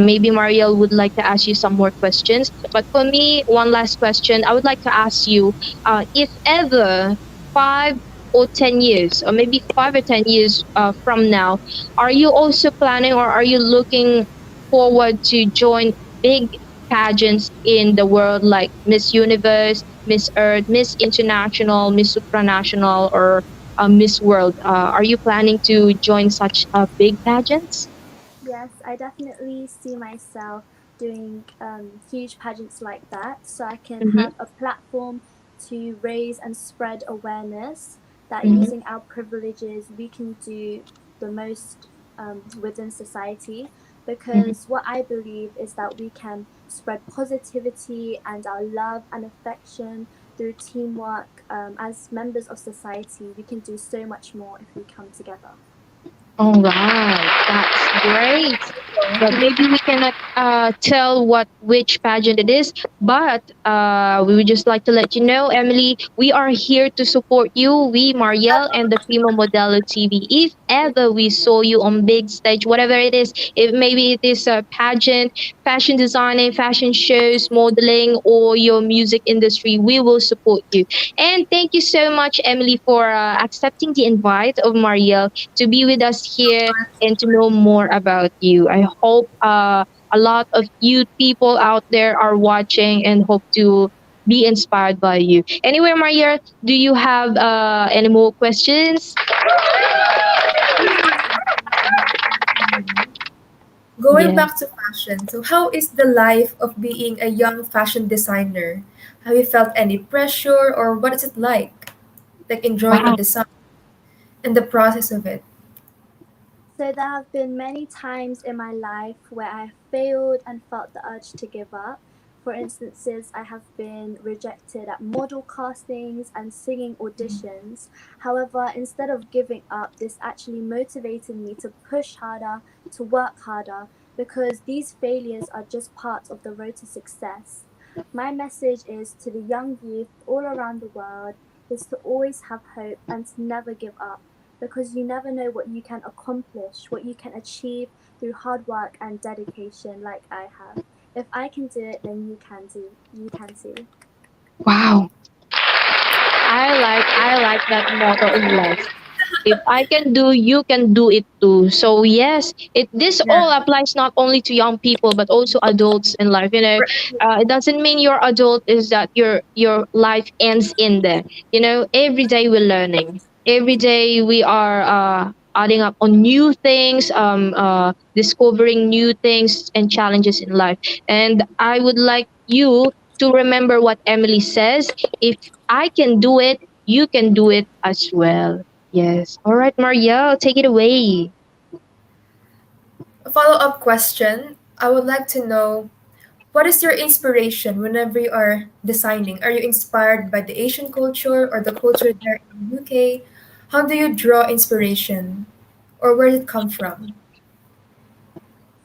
maybe Mariel would like to ask you some more questions. But for me, one last question. I would like to ask you, if ever 5 or 10 years, or maybe 5 or 10 years from now, are you also planning or are you looking forward to join big pageants in the world, like Miss Universe, Miss Earth, Miss International, Miss Supranational, or Miss World. Are you planning to join such big pageants? Yes, I definitely see myself doing huge pageants like that so I can Mm-hmm. have a platform to raise and spread awareness that Mm-hmm. using our privileges we can do the most within society. Mm-hmm. Because what I believe is that we can spread positivity and our love and affection through teamwork. As members of society, we can do so much more if we come together. All right, that's great. But maybe we cannot tell what which pageant it is. But we would just like to let you know, Emily, we are here to support you. We, Marielle, and the Primo Modelo TV. If ever we saw you on big stage, whatever it is, if maybe it is a pageant, fashion designing, fashion shows, modeling, or your music industry, we will support you. And thank you so much, Emily, for accepting the invite of Marielle to be with us here and to know more about you. I hope a lot of youth people out there are watching and hope to be inspired by you. Anyway, Maria, do you have any more questions? Going Yeah. back to fashion, so how is the life of being a young fashion designer? Have you felt any pressure or what is it like? Like enjoying a Wow. design and the process of it? So there have been many times in my life where I failed and felt the urge to give up. For instances, I have been rejected at model castings and singing auditions. However, instead of giving up, this actually motivated me to push harder, to work harder, because these failures are just part of the road to success. My message is to the young youth all around the world is to always have hope and to never give up, because you never know what you can accomplish, what you can achieve through hard work and dedication like I have. If I can do it, then you can do. You can too. Wow. I like that motto in life. If I can do, you can do it too. So yes, it this Yeah. all applies not only to young people but also adults in life. It doesn't mean your adult is that your life ends in there. Every day we're learning. Every day we are adding up on new things, discovering new things and challenges in life. And I would like you to remember what Emily says. If I can do it, you can do it as well. Yes. All right, Marielle, take it away. A follow-up question. I would like to know what is your inspiration whenever you are designing? Are you inspired by the Asian culture or the culture there in the UK? How do you draw inspiration? Or where did it come from?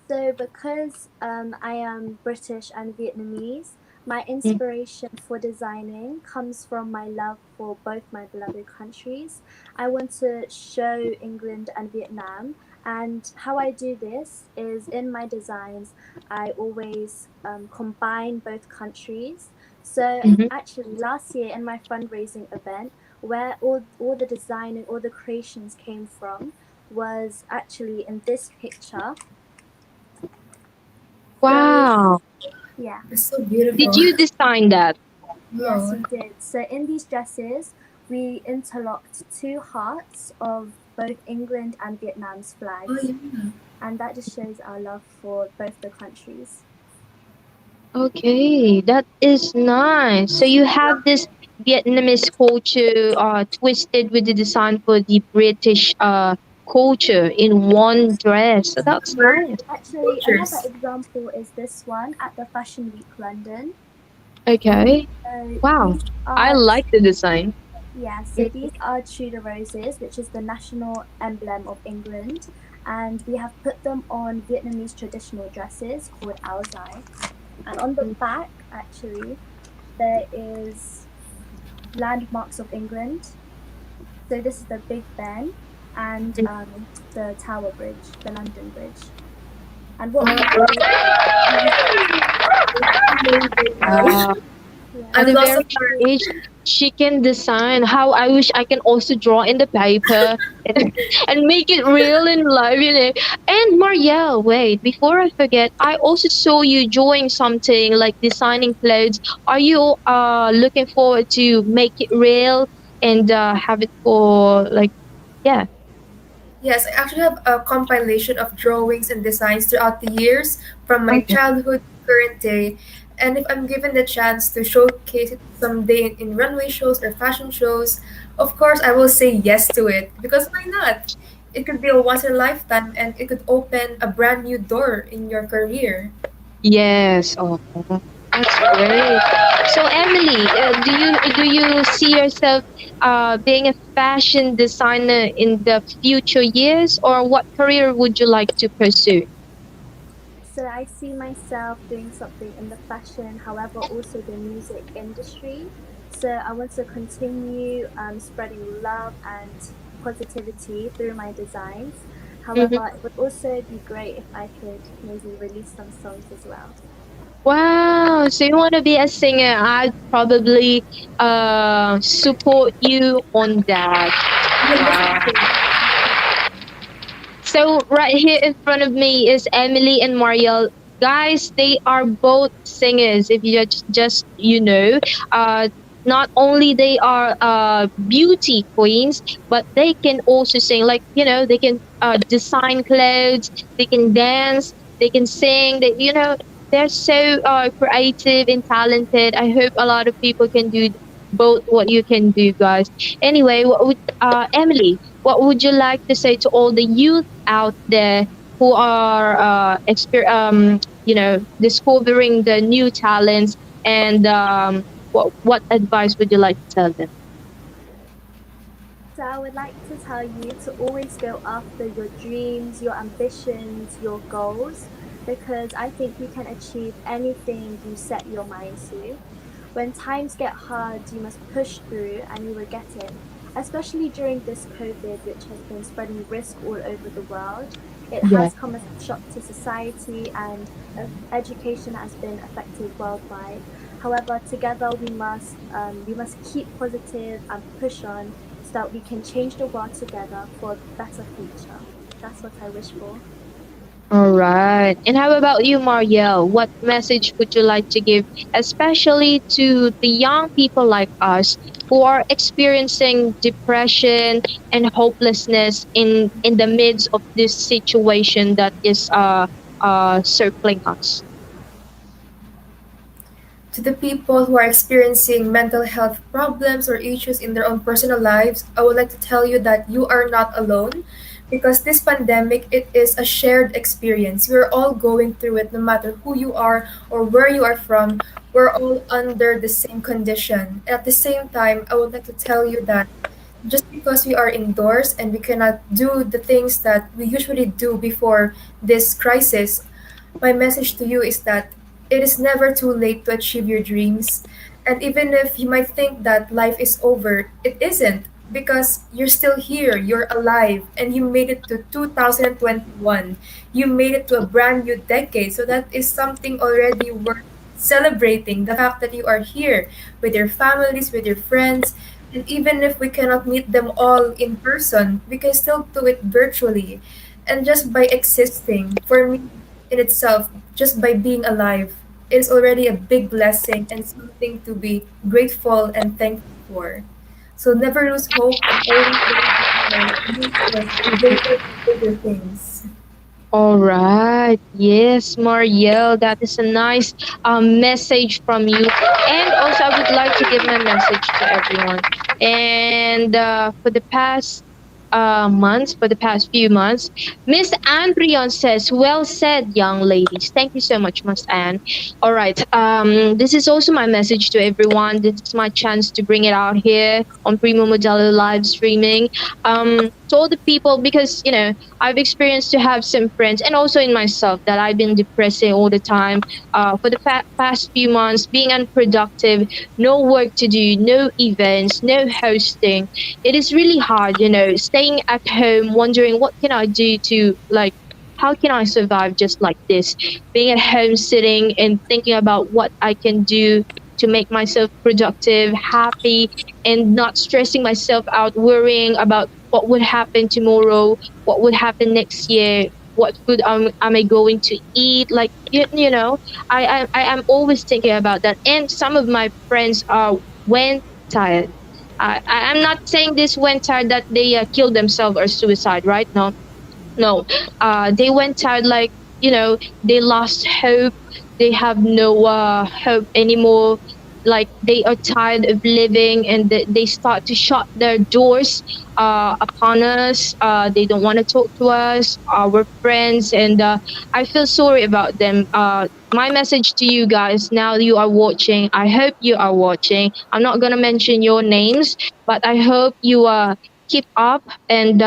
So, because I am British and Vietnamese, my Mm. inspiration for designing comes from my love for both my beloved countries. I want to show England and Vietnam, and how I do this is in my designs, I always combine both countries. So, Mhm. actually, last year in my fundraising event, where all the designing, all the creations came from, was actually in this picture. So, Wow. yeah, It's so Did beautiful. you design that? yes, Wow. we did. So, in these dresses, we interlocked two hearts of both England and Vietnam's Oh flags, yeah. and that just shows our love for both the countries. Okay, that is nice. So you have this Vietnamese culture twisted with the design for the British culture in one dress. So that's nice. Actually, another Cultures. example is this one at the Fashion Week London. Okay. Wow. These I are like the design. Yeah, so these are Tudor roses, which is the national emblem of England, and we have put them on Vietnamese traditional dresses called áo dài. And on the back, actually, there is landmarks of England. So this is the Big Ben and the Tower Bridge, the London Bridge. And what we Oh, do is we use amazing. Wow. yeah, At I'm a so lost very of we young use age, She can design. How I wish I can also draw in the paper and, and make it real in life, you know. And Marielle, wait, before I forget, I also saw you doing something like designing clothes. Are you looking forward to make it real and have it for like, yeah. Yes, I actually have a compilation of drawings and designs throughout the years from my Okay. childhood to current day. And if I'm given the chance to showcase it someday in runway shows or fashion shows, of course I will say yes to it. Because why not? It could be a once in a lifetime and it could open a brand new door in your career. Yes. Oh, that's great. So, Emily, do you see yourself being a fashion designer in the future years, or what career would you like to pursue? So I see myself doing something in the fashion, however, also the music industry. So I want to continue spreading love and positivity through my designs. Hmm. However, it would also be great if I could maybe release some songs as well. Wow. So you want to be a singer? I'd probably support you on that. Yes, of Wow. course. So right here in front of me is Emily and Mariel. Guys, they are both singers. If you just you know, uh, not only they are beauty queens, but they can also sing. Like you know, they can design clothes, they can dance, they can sing. They they're so creative and talented. I hope a lot of people can do both what you can do, guys. Anyway, what would Emily? What would you like to say to all the youth out there who are discovering the new talents and what advice would you like to tell them? So I would like to tell you to always go after your dreams, your ambitions, your goals, because I think you can achieve anything you set your mind to. When times get hard, you must push through and you will get it. Especially during this COVID, which has been spreading risk all over the world, it Yeah. has come as a shock to society and education has been affected worldwide. However, together we must keep positive and push on so that we can change the world together for a better future. That's what I wish for. All right. And how about you, Marielle? What message would you like to give, especially to the young people like us who are experiencing depression and hopelessness in the midst of this situation that is circling us? To the people who are experiencing mental health problems or issues in their own personal lives, I would like to tell you that you are not alone because this pandemic it is a shared experience. We're all going through it no matter who you are or where you are from. We're all under the same condition. And at the same time, I would like to tell you that just because we are indoors and we cannot do the things that we usually do before this crisis, my message to you is that it is never too late to achieve your dreams. And even if you might think that life is over, it isn't because you're still here, you're alive, and you made it to 2021. You made it to a brand new decade. So that is something already worth celebrating. The fact that you are here with your families, with your friends, and even if we cannot meet them all in person, we can still do it virtually. And just by existing, for me, in itself, just by being alive, it is already a big blessing and something to be grateful and thankful for. So never lose hope and always move towards greater and bigger things. All right. Yes, Marielle, that is a nice message from you. And also, I would like to give my message to everyone. And for the past few months, Miss Anne Prion says, "Well said, young ladies." Thank you so much, Miss Anne. All right. This is also my message to everyone. This is my chance to bring it out here on Primo Modelo live streaming. To all the people, because I've experienced to have some friends and also in myself that I've been depressing all the time for the past few months, being unproductive, no work to do, no events, no hosting. It is really hard, staying at home, wondering what can I do to like. How can I survive just like this? Being at home, sitting and thinking about what I can do to make myself productive, happy, and not stressing myself out, worrying about what would happen tomorrow, what would happen next year, what food am I going to eat. Like you know, I'm always thinking about that. And some of my friends went tired. I'm not saying this went tired that they killed themselves or suicide, right? No, no, they went tired, like, they lost hope. They have no hope anymore. Like, they are tired of living, and they start to shut their doors upon us. They don't want to talk to us, our friends, and I feel sorry about them. My message to you guys, now you are watching, I hope you are watching. I'm not going to mention your names, but I hope you keep up. And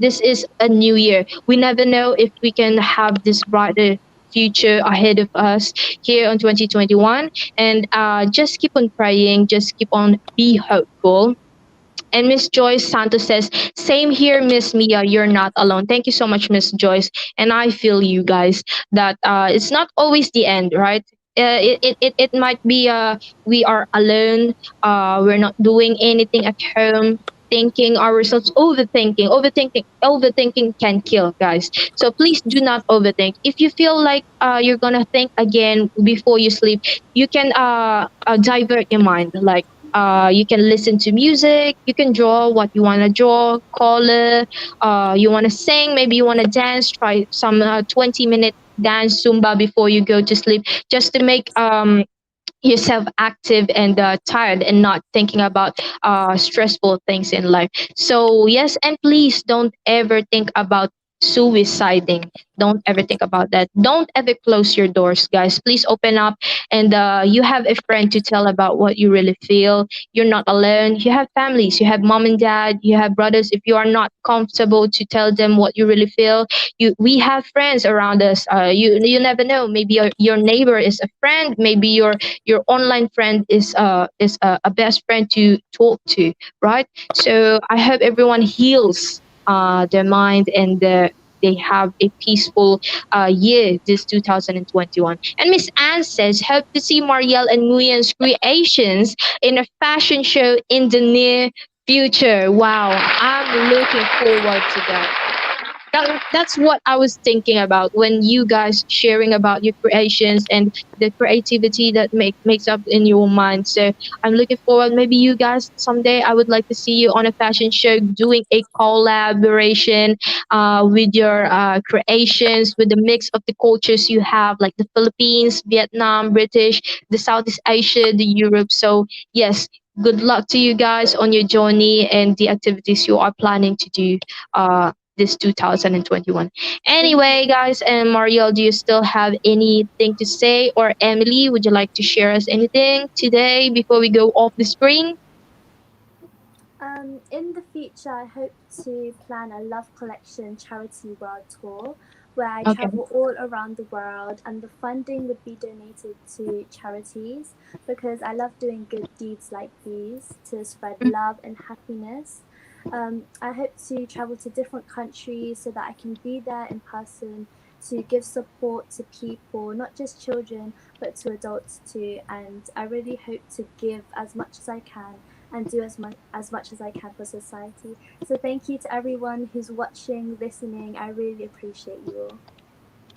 this is a new year. We never know if we can have this brighter future ahead of us here on 2021. And just keep on praying, just keep on be hopeful. And Miss Joyce Santos says, same here, Miss Mia, you're not alone. Thank you so much, Miss Joyce. And I feel you guys that it's not always the end, right? It might be we are alone, we're not doing anything at home, thinking ourselves, overthinking can kill, guys. So please do not overthink. If you feel like you're gonna think again before you sleep, you can divert your mind. Like, you can listen to music, you can draw what you want to draw, color, you want to sing, maybe you want to dance, try some 20-minute dance zumba before you go to sleep, just to make yourself active and tired, and not thinking about stressful things in life. So yes, and please don't ever think about suiciding. Don't ever think about that. Don't ever close your doors, guys. Please open up, and you have a friend to tell about what you really feel. You're not alone. You have families, you have mom and dad, you have brothers. If you are not comfortable to tell them what you really feel, we have friends around us. You never know, maybe your neighbor is a friend, maybe your online friend is a best friend to talk to, right? So I hope everyone heals their mind, and they have a peaceful year this 2021. And Miss Anne says, hope to see Marielle and Nguyen's creations in a fashion show in the near future. Wow, I'm looking forward to that. That's what I was thinking about when you guys sharing about your creations and the creativity that makes up in your mind. So I'm looking forward. Maybe you guys someday, I would like to see you on a fashion show doing a collaboration with your creations, with the mix of the cultures you have, like the Philippines, Vietnam, British, the Southeast Asia, the Europe. So yes, good luck to you guys on your journey and the activities you are planning to do this 2021. Thank you. Anyway, guys, and Mariel, do you still have anything to say? Or Emily, would you like to share us anything today before we go off the screen? In the future, I hope to plan a Love Collection charity world tour where I Okay. travel all around the world, and the funding would be donated to charities because I love doing good deeds like these to spread love and happiness. I hope to travel to different countries so that I can be there in person to give support to people, not just children, but to adults too. And I really hope to give as much as I can and do as much as I can for society. So thank you to everyone who's watching, listening. I really appreciate you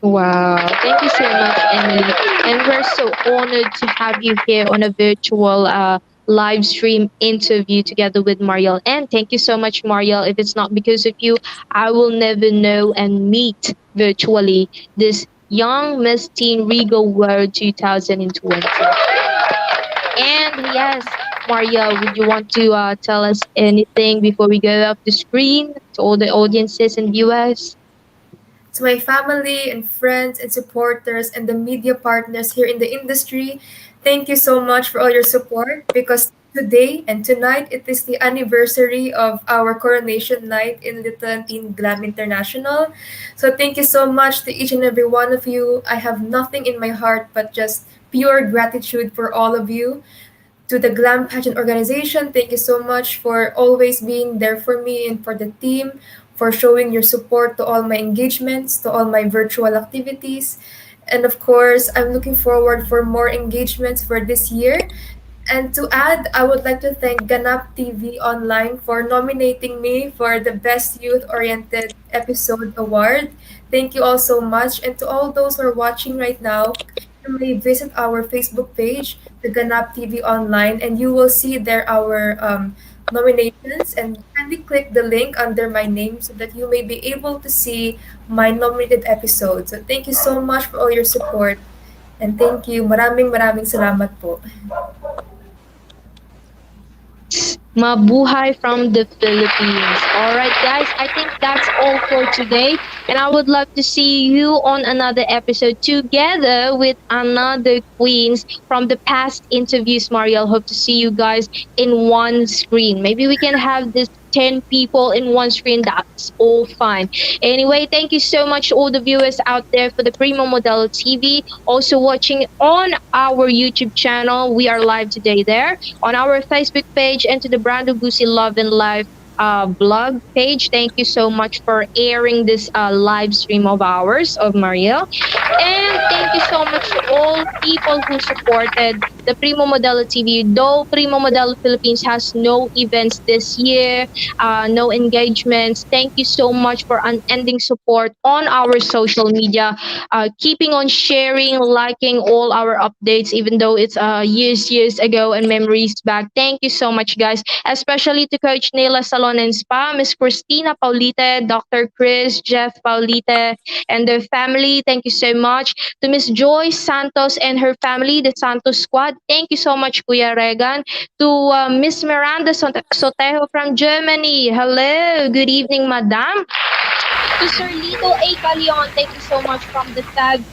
all. Wow. Thank you so much, Emily. And we're so honored to have you here on a virtual live stream interview together with Mariel. And thank you so much, Mariel. If it's not because of you, I will never know and meet virtually this young Miss Teen Regal World 2020. And yes, Mariel, would you want to tell us anything before we go off the screen to all the audiences and viewers? To my family and friends and supporters and the media partners here in the industry, thank you so much for all your support, because today and tonight it is the anniversary of our coronation night in Lytton in GLAM International. So thank you so much to each and every one of you. I have nothing in my heart but just pure gratitude for all of you. To the Glam Pageant organization, thank you so much for always being there for me and for the team, for showing your support to all my engagements, to all my virtual activities. And of course, I'm looking forward for more engagements for this year. And to add, I would like to thank Ganap TV Online for nominating me for the Best Youth Oriented Episode Award. Thank you all so much. And to all those who are watching right now, you may visit our Facebook page, the Ganap TV Online, and you will see there our nominations. And kindly click the link under my name so that you may be able to see my nominated episode. So thank you so much for all your support. And thank you. Maraming maraming salamat po. Mabuhay from the Philippines. All right, guys, I think that's all for today. And I would love to see you on another episode together with another queens from the past interviews, Mariel. Hope to see you guys in one screen. Maybe we can have this 10 people in one screen. That's all fine. Anyway, thank you so much, all the viewers out there for the Primo Modelo TV. Also watching on our YouTube channel. We are live today there on our Facebook page and to the Brand of Gusi Love and Life blog page. Thank you so much for airing this live stream of ours of Mariel. And thank you so much to all people who supported the Primo Modelo TV. Though Primo Modelo Philippines has no events this year, no engagements, thank you so much for unending support on our social media, keeping on sharing, liking all our updates, even though it's years ago and memories back. Thank you so much, guys, especially to Coach Nela Salon and Spa, Miss Christina Paulite, Dr. Chris, Jeff Paulite, and their family. Thank you so much. To Miss Joy Santos and her family, the Santos Squad. Thank you so much, Kuya Regan. To Miss Miranda Sotejo from Germany. Hello, good evening, Madam. To Sir Lito A. Calion, thank you so much from the Fab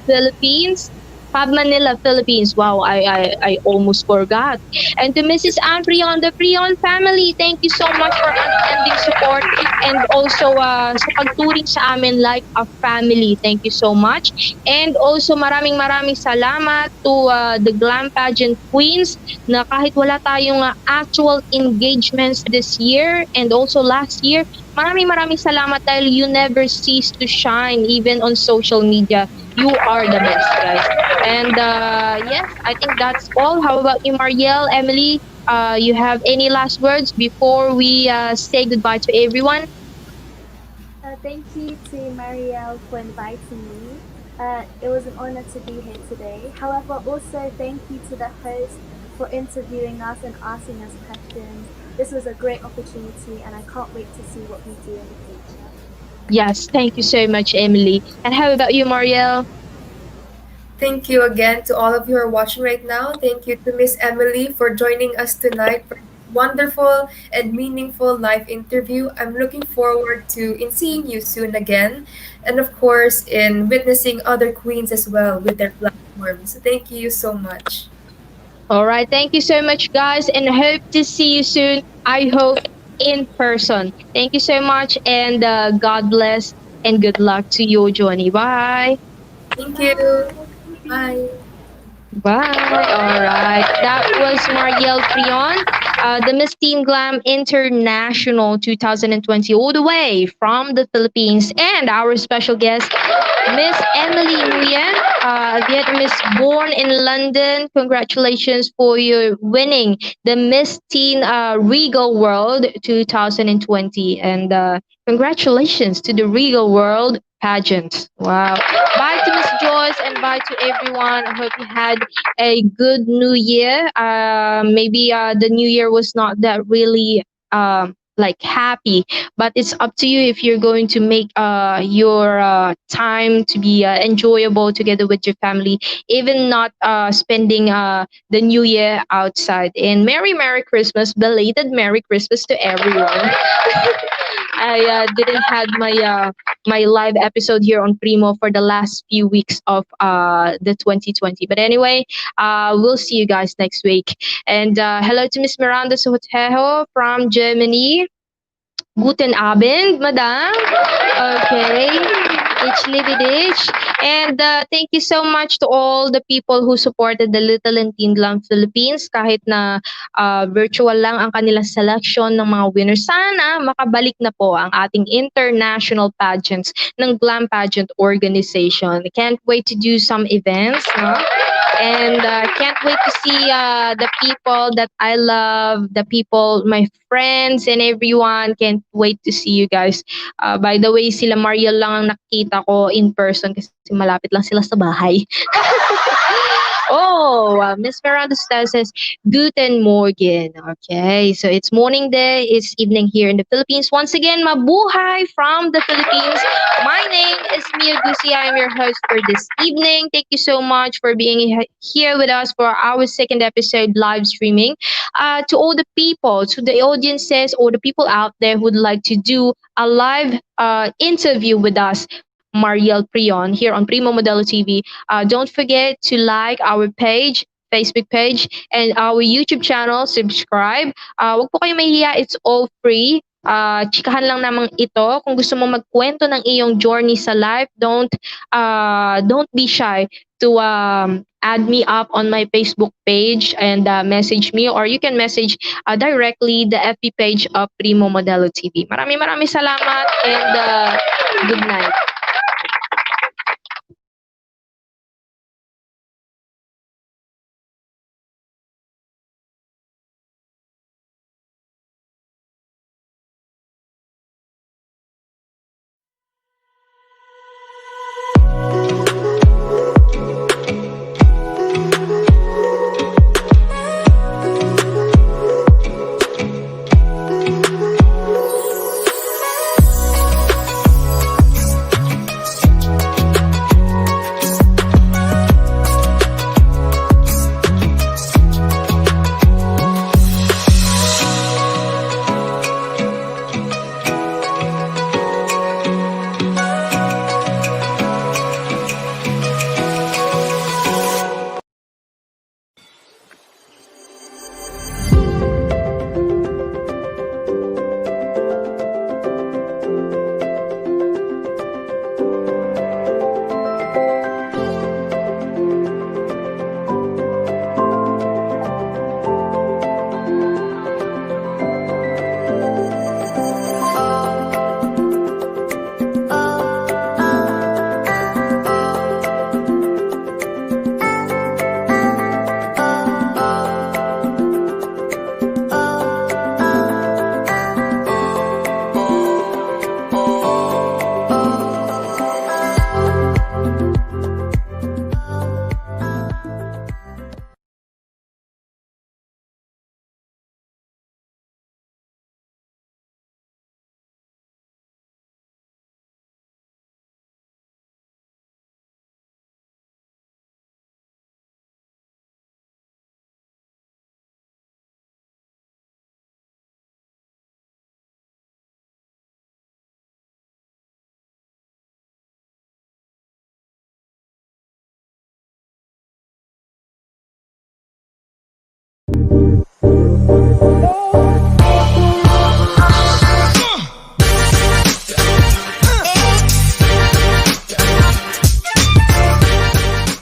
Philippines. Fab Manila, Philippines. Wow, I almost forgot. And to Mrs. Anne Prion, the Prion family, thank you so much for unending support and also sa pagturing sa amin like a family. Thank you so much. And also maraming salamat to the Glam Pageant Queens na kahit wala tayong actual engagements this year and also last year, maraming salamat dahil you never cease to shine even on social media. You are the best, guys. And yes, I think that's all. How about you, Marielle, Emily? You have any last words before we say goodbye to everyone? Thank you to Marielle for inviting me. It was an honor to be here today. However, also thank you to the host for interviewing us and asking us questions. This was a great opportunity and I can't wait to see what we do in the future. Yes, thank you so much, Emily. And how about you, Marielle? Thank you again to all of you who are watching right now. Thank you to Miss Emily for joining us tonight for this wonderful and meaningful live interview. I'm looking forward to in seeing you soon again, and of course in witnessing other queens as well with their platforms. So thank you so much. All right, thank you so much, guys, and hope to see you soon. I hope in person. Thank you so much, and God bless and good luck to your journey. Bye. Thank you. Bye. Bye. All right. That was Marielle Prion, the Miss Teen Glam International 2020, all the way from the Philippines. And our special guest, Miss Emily Nguyen, Vietnamese born in London. Congratulations for your winning the Miss Teen Regal World 2020. And congratulations to the Regal World pageant. Wow. Bye to Miss Joyce and bye to everyone. I hope you had a good new year. Maybe the new year was not that really like happy, but it's up to you if you're going to make your time to be enjoyable together with your family, even not spending the new year outside. And Merry Christmas, belated Merry Christmas to everyone. I didn't had my live episode here on Primo for the last few weeks of the 2020. But anyway, we'll see you guys next week. And hello to Miss Miranda Sotejo from Germany. Guten Abend, Madam. Okay. Itch Libidich. And thank you so much to all the people who supported the Little and Teen Glam Philippines kahit na virtual lang ang kanilang selection ng mga winners. Sana makabalik na po ang ating international pageants ng Glam Pageant Organization. Can't wait to do some events, no? And can't wait to see the people that I love, the people, my friends and everyone. Can't wait to see you guys. By the way, sila Mariel lang ang nakita ko in person kasi malapit lang sila sa bahay. Oh, Miss Miranda says, Guten Morgen. Okay, so it's morning there, it's evening here in the Philippines. Once again, mabuhay from the Philippines. My name is Miya Gusi. I am your host for this evening. Thank you so much for being here with us for our second episode live streaming. To all the people, to the audiences, or the people out there who would like to do a live interview with us, Mariel Prion, here on Primo Modelo TV. Don't forget to like our page, Facebook page, and our YouTube channel. Subscribe. Huwag po kayo mahihiya. It's all free. Chikahan lang naman ito. Kung gusto mo magkwento ng iyong journey sa life, don't be shy to add me up on my Facebook page and message me, or you can message directly the FB page of Primo Modelo TV. Maraming salamat and good night.